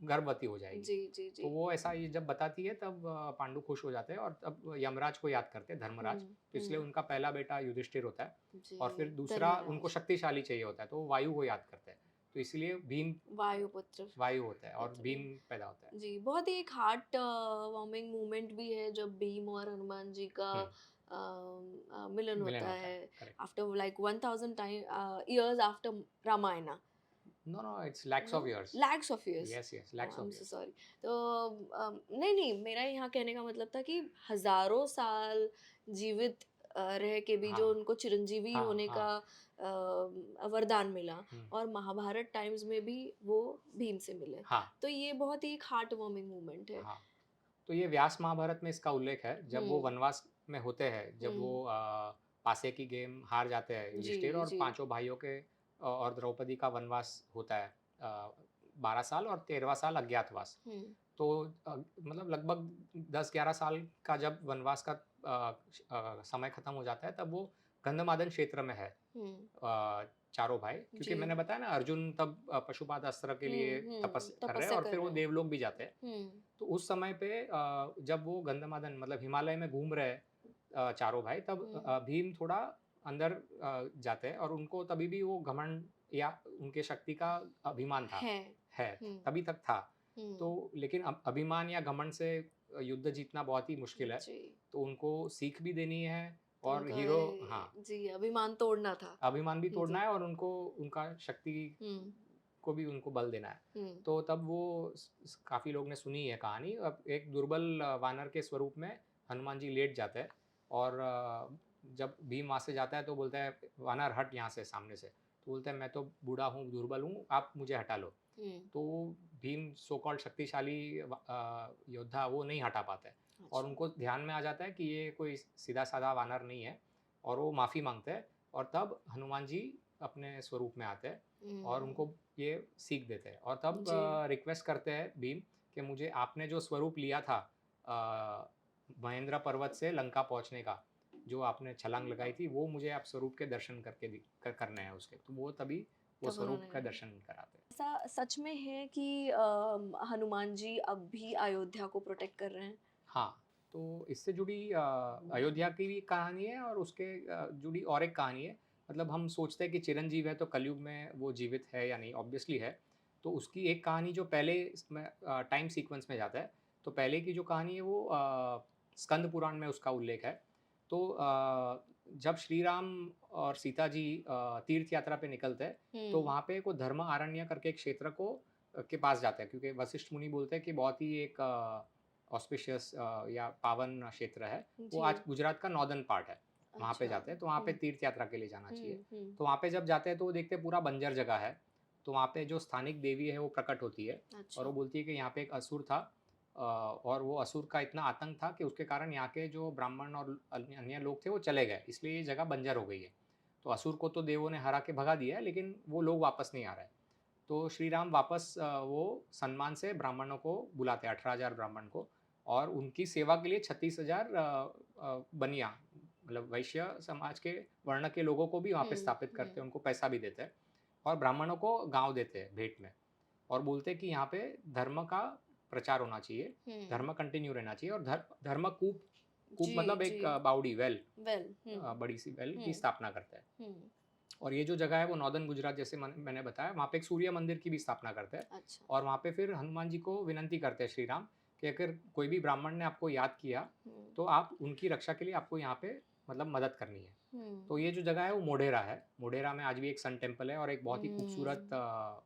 गर्भवती हो जाएगी। जी। तो वो ऐसा ये जब बताती है तब पांडु खुश हो जाते हैं और तब यमराज को याद करते हैं, धर्मराज। तो इसलिए उनका पहला बेटा युधिष्ठिर होता है और फिर दूसरा उनको शक्तिशाली चाहिए होता है, तो वो वायु को याद करते हैं। तो इसलिए भीम वायु होता है और भीम पैदा होता है। जी, बहुत ही एक हार्ट वार्मिंग मोमेंट भी है जब भीम और हनुमान जी का मिलन होता है after like 1000 time years after Ramayana. No no, it's lakhs no, of years. Lakhs of years. Yes yes, oh lakhs I of um so years. Sorry. तो नहीं नहीं, मेरा यहाँ कहने का मतलब था कि हजारों साल जीवित रह के भी जो हाँ उनको चिरंजीवी हाँ होने का हाँ। वरदान मिला, हम्म, और महाभारत टाइम्स में भी वो भीम से मिले, हाँ तो ये बहुत ही एक हार्ट वार्मिंग मोमेंट है। हाँ। तो ये व्यास महाभारत में इसका उल्लेख है, जब वो हम्म वनवास में होते हैं, जब वो हम्म। पासे की गेम हार जाते हैं जी युधिष्ठिर, और जी। पांचों भाइयों के और द्रौपदी का वनवास होता है, 12 साल और 13वां साल अज्ञातवास। हम्म तो मतलब लगभग 10-11 साल का जब वनवास का समय खत्म हो जाता है, तब वो गंधमादन क्षेत्र में है, हम्म। चारों भाई, क्योंकि जी। मैंने बताया ना, अर्जुन तब पशुपात अस्त्र के लिए तपस्या कर रहे हैं, तपस्या और कर फिर वो रहे हैं। देवलोक भी जाते हैं। तो उस समय पे जब वो गंधमादन मतलब हिमालय में घूम रहे हैं, चारों भाई, तब हम्म। भीम थोड़ा अंदर जाते हैं, और उनको तभी भी वो घमंड या उनके शक्ति का अभिमान था, है। है, हम्म तभी तक था। तो हम्म। लेकिन अभिमान या घमंड से युद्ध जीतना बहुत ही मुश्किल है। जी। तो उनको सीख भी देनी है, तो और उनका हीरो, हाँ, जी अभिमान तोड़ना था। अभिमान भी तोड़ना जी। है, और उनको उनका शक्ति हुँ, को भी उनको बल देना है। हुँ, तो तब वो काफ़ी लोग ने सुनी है कहानी। अब एक दुर्बल वानर के स्वरूप में हनुमान जी लेट जाते हैं, और जब भीम वहाँ से जाता है तो बोलता है, वानर हट यहाँ से सामने से। तो बोलता है, मैं तो बूढ़ा हूँ, दुर्बल हूँ, आप मुझे हटा लो। हुँ, तो भीम सो कॉल्ड शक्तिशाली योद्धा, वो नहीं हटा पाता है, और अच्छा। उनको ध्यान में आ जाता है कि ये कोई सीधा साधा वानर नहीं है, और वो माफ़ी मांगते हैं। और तब हनुमान जी अपने स्वरूप में आते हैं, और हुँ, उनको ये सीख देते हैं, और तब जी, रिक्वेस्ट करते हैं भीम कि मुझे आपने जो स्वरूप लिया था महेंद्र पर्वत से लंका पहुंचने का, जो आपने छलांग लगाई थी, वो मुझे आप स्वरूप के दर्शन करके करने हैं उसके। तो वो तभी वो तब स्वरूप उन्होंने का दर्शन कराते हैं। ऐसा सच में है कि हनुमान जी अब भी अयोध्या को प्रोटेक्ट कर रहे हैं? हाँ, तो इससे जुड़ी अयोध्या की भी कहानी है, और उसके जुड़ी और एक कहानी है। मतलब हम सोचते हैं कि चिरंजीव है तो कलयुग में वो जीवित है या नहीं, ऑब्वियसली है। तो उसकी एक कहानी जो पहले इसमें टाइम सीक्वेंस में जाता है, तो पहले की जो कहानी है वो स्कंद पुराण में उसका उल्लेख है। तो जब श्री राम और सीता जी तीर्थ यात्रा पे निकलते हैं, तो हुँ, वहाँ पे को धर्म आरण्य करके एक क्षेत्र को के पास जाते हैं, क्योंकि वशिष्ठ मुनि बोलते हैं कि बहुत ही एक ऑस्पिशियस या पावन क्षेत्र है। वो जी, आज गुजरात का नॉर्दर्न पार्ट है। वहाँ पे अच्छा। जाते हैं, तो वहाँ पे हुँ, तीर्थ यात्रा के लिए जाना चाहिए। हुँ, तो वहाँ पे जब जाते हैं तो वो देखते हैं पूरा बंजर जगह है। तो वहाँ पे जो स्थानिक देवी है वो प्रकट होती है, और अच्छा। वो बोलती है कि यहाँ पे एक असुर था, और वो असुर का इतना आतंक था कि उसके कारण यहाँ के जो ब्राह्मण और अन्य अन्य लोग थे वो चले गए, इसलिए ये जगह बंजर हो गई है। तो असुर को तो देवों ने हरा के भगा दिया है, लेकिन वो लोग वापस नहीं आ रहे। तो श्री राम वापस वो सम्मान से ब्राह्मणों को बुलाते हैं, 18,000 ब्राह्मण को, और उनकी सेवा के लिए 36,000 बनिया, मतलब वैश्य समाज के वर्ण के लोगों को भी वहाँ पे स्थापित करते हैं, उनको पैसा भी देते हैं, और ब्राह्मणों को गांव देते हैं भेंट में, और बोलते हैं कि यहाँ पे धर्म का प्रचार होना चाहिए, हुँ, धर्म कंटिन्यू रहना चाहिए, और धर्म कूप, कूप जी, मतलब जी, एक बावड़ी, वेल, वेल बड़ी सी वेल की हुँ, स्थापना करते हैं। हुँ, और ये जो जगह है वो नॉर्दर्न गुजरात, जैसे मैंने बताया, वहाँ पे एक सूर्य मंदिर की भी स्थापना करते हैं। अच्छा। और वहाँ पे फिर हनुमान जी को विनंती करते हैं श्री राम, कि अगर कोई भी ब्राह्मण ने आपको याद किया, हुँ, तो आप उनकी रक्षा के लिए आपको यहाँ पे मतलब मदद करनी है। हुँ, तो ये जो जगह है वो मोढेरा है। मोढेरा में आज भी एक सन टेम्पल है, और एक बहुत ही खूबसूरत हुँ,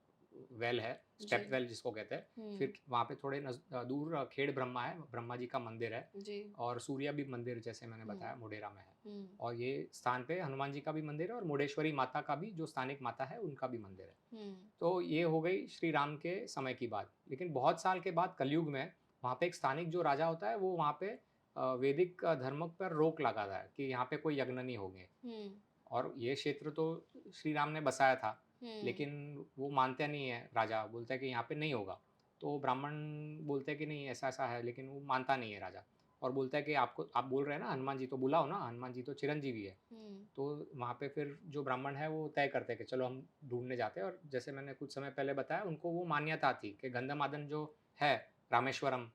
वेल है, जी, स्टेप वेल जिसको कहते हैं। हुँ, फिर वहाँ पे थोड़े दूर खेड़ ब्रह्मा है, ब्रह्मा जी का मंदिर है, जी, और सूर्य भी मंदिर जैसे मैंने हुँ, बताया मोढेरा में है। हुँ, और ये स्थान पे हनुमान जी का भी मंदिर है, और मुंडेश्वरी माता का भी, जो स्थानिक माता है, उनका भी मंदिर है। हुँ, तो ये हो गई श्री राम के समय की बात। लेकिन बहुत साल के बाद कलयुग में वहाँ पे एक स्थानिक जो राजा होता है, वो वहाँ पे वैदिक धर्म पर रोक लगाता है कि यहाँ पे कोई यज्ञ नहीं होंगे। हुँ, और ये क्षेत्र तो श्री राम ने बसाया था, हुँ, लेकिन वो मानते नहीं है, राजा बोलता है कि यहाँ पे नहीं होगा। तो ब्राह्मण बोलते हैं कि नहीं, ऐसा ऐसा है, लेकिन वो मानता नहीं है राजा, और बोलता है कि आपको, आप बोल रहे हैं ना, हनुमान जी तो बुलाओ ना, हनुमान जी तो चिरंजीवी है। हुँ, तो वहाँ पे फिर जो ब्राह्मण है वो तय करते हैं कि चलो हम ढूंढने जाते हैं, और जैसे मैंने कुछ समय पहले बताया, उनको वो मान्यता थी कि गंधमादन जो है, रामेश्वरम,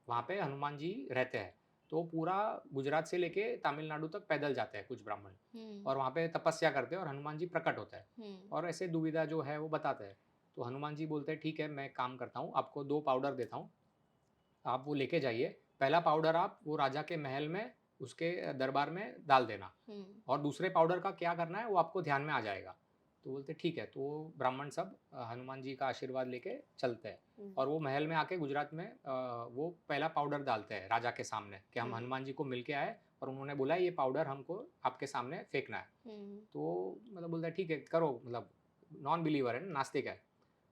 वहाँ पे हनुमान जी रहते हैं। तो पूरा गुजरात से लेके तमिलनाडु तक पैदल जाते हैं कुछ ब्राह्मण, हुँ, और वहाँ पे तपस्या करते हैं, और हनुमान जी प्रकट होता है, हुँ, और ऐसे दुविधा जो है वो बताते हैं। तो हनुमान जी बोलते हैं, ठीक है, मैं काम करता हूँ, आपको 2 पाउडर देता हूँ, आप वो लेके जाइए। पहला पाउडर आप वो राजा के महल में, उसके दरबार में डाल देना, हुँ, और दूसरे पाउडर का क्या करना है वो आपको ध्यान में आ जाएगा। तो बोलते ठीक है। तो वो ब्राह्मण सब हनुमान जी का आशीर्वाद लेके चलते हैं हम्म, और वो महल में आके गुजरात में वो पहला पाउडर डालते हैं राजा के सामने कि हम हम्म, हनुमान जी को मिल के आए और उन्होंने बोला ये पाउडर हमको आपके सामने फेंकना है। तो मतलब बोलता है ठीक है करो, मतलब नॉन बिलीवर है ना, नास्तिक है।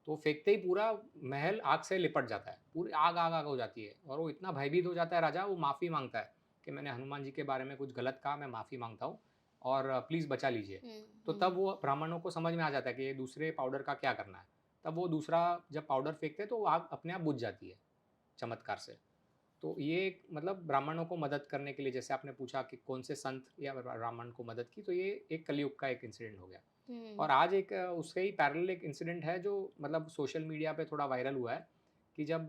तो फेंकते ही पूरा महल आग से लिपट जाता है, पूरी आग आग आग हो जाती है और वो इतना भयभीत हो जाता है राजा, वो माफ़ी मांगता है कि मैंने हनुमान जी के बारे में कुछ गलत कहा, मैं माफ़ी मांगता हूँ और प्लीज़ बचा लीजिए। तो तब वो ब्राह्मणों को समझ में आ जाता है कि ये दूसरे पाउडर का क्या करना है। तब वो दूसरा जब पाउडर फेंकते हैं तो वो आग अपने आप बुझ जाती है चमत्कार से। तो ये एक मतलब ब्राह्मणों को मदद करने के लिए, जैसे आपने पूछा कि कौन से संत या ब्राह्मण को मदद की, तो ये एक कलयुग का एक इंसिडेंट हो गया। और आज एक उससे ही पैरेलल एक इंसिडेंट है जो मतलब सोशल मीडिया पे थोड़ा वायरल हुआ है कि जब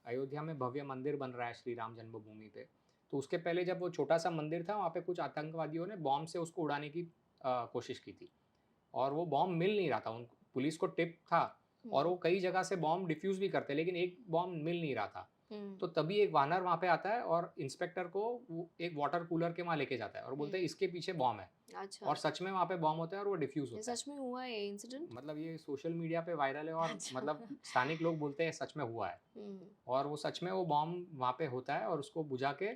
अयोध्या में भव्य मंदिर बन रहा है श्री राम जन्मभूमि पे, तो उसके पहले जब वो छोटा सा मंदिर था वहाँ पे कुछ आतंकवादियों ने बॉम्ब से उसको उड़ाने की कोशिश की थी और वो बॉम्ब मिल नहीं रहा था। उन पुलिस को टिप था और वो कई जगह से बॉम्ब डिफ्यूज भी करते, लेकिन एक बॉम्ब मिल नहीं रहा था। तो तभी एक वानर वहाँ पे आता है और इंस्पेक्टर को वो एक वाटर कूलर के वहाँ लेके जाता है और बोलते हैं इसके पीछे बॉम्ब है। अच्छा, और सच में वहाँ पे बॉम्ब होता है और वो डिफ्यूज ये होता है। सच में हुआ है ये इंसिडेंट? मतलब ये सोशल मीडिया पे वायरल है और अच्छा। मतलब स्थानिक लोग बोलते हैं सच में हुआ है। और वो सच में वो बॉम्ब वहाँ पे होता है और उसको बुझा के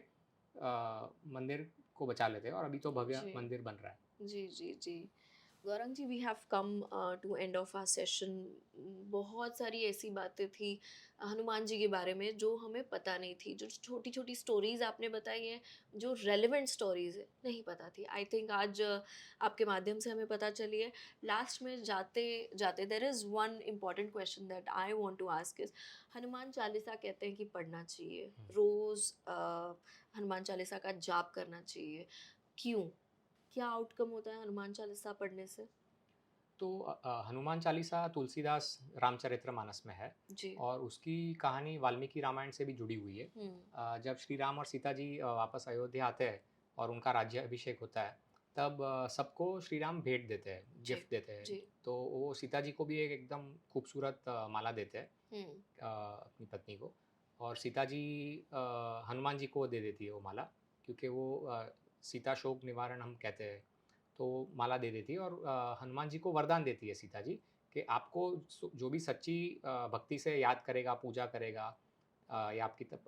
मंदिर को बचा लेते हैं और अभी तो भव्य जी, मंदिर बन रहा है। जी, जी, जी। Gaurang ji, we have come to end of our session. बहुत सारी ऐसी बातें थी हनुमान जी के बारे में जो हमें पता नहीं थी, जो छोटी छोटी स्टोरीज आपने बताई हैं, जो रेलेवेंट स्टोरीज है नहीं पता थी। आई थिंक आज आपके माध्यम से हमें पता चली है। लास्ट में जाते जाते there is one important question that I want to ask is, Hanuman Chalisa कहते हैं कि पढ़ना चाहिए रोज़, हनुमान चालीसा का जाप करना चाहिए, क्यों? क्या आउटकम होता है हनुमान चालीसा पढ़ने से? तो हनुमान चालीसा तुलसीदास रामचरितमानस में है जी। और उसकी कहानी वाल्मीकि रामायण से भी जुड़ी हुई है। हुँ। जब श्री राम और सीता जी वापस अयोध्या आते हैं और उनका राज्य अभिषेक होता है, तब सबको श्री राम भेंट देते हैं, जी, गिफ्ट देते हैं। जी। तो वो सीता जी को भी एक एकदम खूबसूरत माला देते हैं हुँ, अपनी पत्नी को, और सीता जी हनुमान जी को दे देती है वो माला, क्योंकि वो सीता शोक निवारण हम कहते हैं। तो माला दे देती है और हनुमान जी को वरदान देती है सीता जी कि आपको जो भी सच्ची भक्ति से याद करेगा, पूजा करेगा या आपकी तप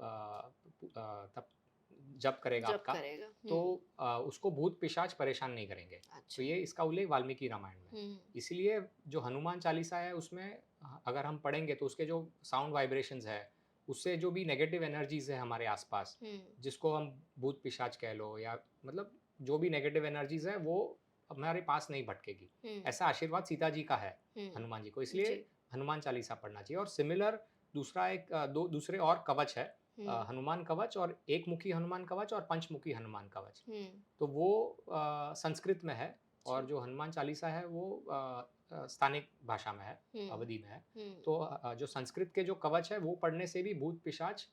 जप करेगा जब आपका, करेगा। तो हुँ, उसको भूत पिशाच परेशान नहीं करेंगे। तो अच्छा। ये इसका उल्लेख वाल्मीकि रामायण में है। हुँ, इसीलिए जो हनुमान चालीसा है उसमें अगर हम पढ़ेंगे तो उसके जो साउंड वाइब्रेशंस है, उससे जो भी नेगेटिव एनर्जीज है हमारे आसपास, हुँ, जिसको हम भूत पिशाच कह लो या मतलब जो भी नेगेटिव एनर्जीज है वो हमारे पास नहीं भटकेगी। हुँ, ऐसा आशीर्वाद सीता जी का है हुँ, हनुमान जी को, इसलिए जी। हनुमान चालीसा पढ़ना चाहिए। और सिमिलर दूसरा एक दो दूसरे और कवच है, हुँ, हनुमान कवच और एक मुखी हनुमान कवच और पंचमुखी हनुमान कवच। हुँ, तो वो संस्कृत में है और जी। जो हनुमान चालीसा है वो स्थानिक भाषा में है, हुँ, अवधी में है। हुँ, तो जो संस्कृत के जो कवच है वो पढ़ने से भी भूत पिशाच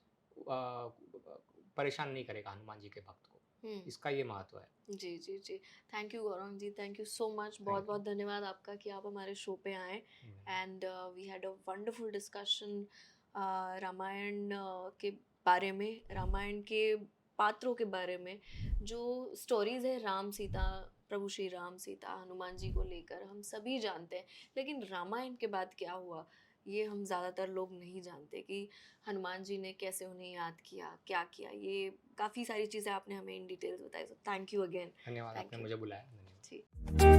परेशान नहीं करेगा हनुमान जी के भक्त को। हुँ। इसका ये महत्व है। जी, जी, जी। Thank you Gaurav ji, thank you so much. Thank you. बहुत-बहुत धन्यवाद आपका कि आप हमारे शो पे आए and we had a wonderful discussion Ramayan के बारे में, रामायण के पात्रों के बारे में, जो स्टोरीज़ है राम सीता, प्रभु श्री राम सीता हनुमान जी को लेकर हम सभी जानते हैं, लेकिन रामायण के बाद क्या हुआ ये हम ज़्यादातर लोग नहीं जानते कि हनुमान जी ने कैसे उन्हें याद किया, क्या किया। ये काफ़ी सारी चीज़ें आपने हमें इन डिटेल्स बताई, सो थैंक यू अगेन। धन्यवाद, आपने थैंक यू। मुझे बुलाया। धन्यवाद। जी।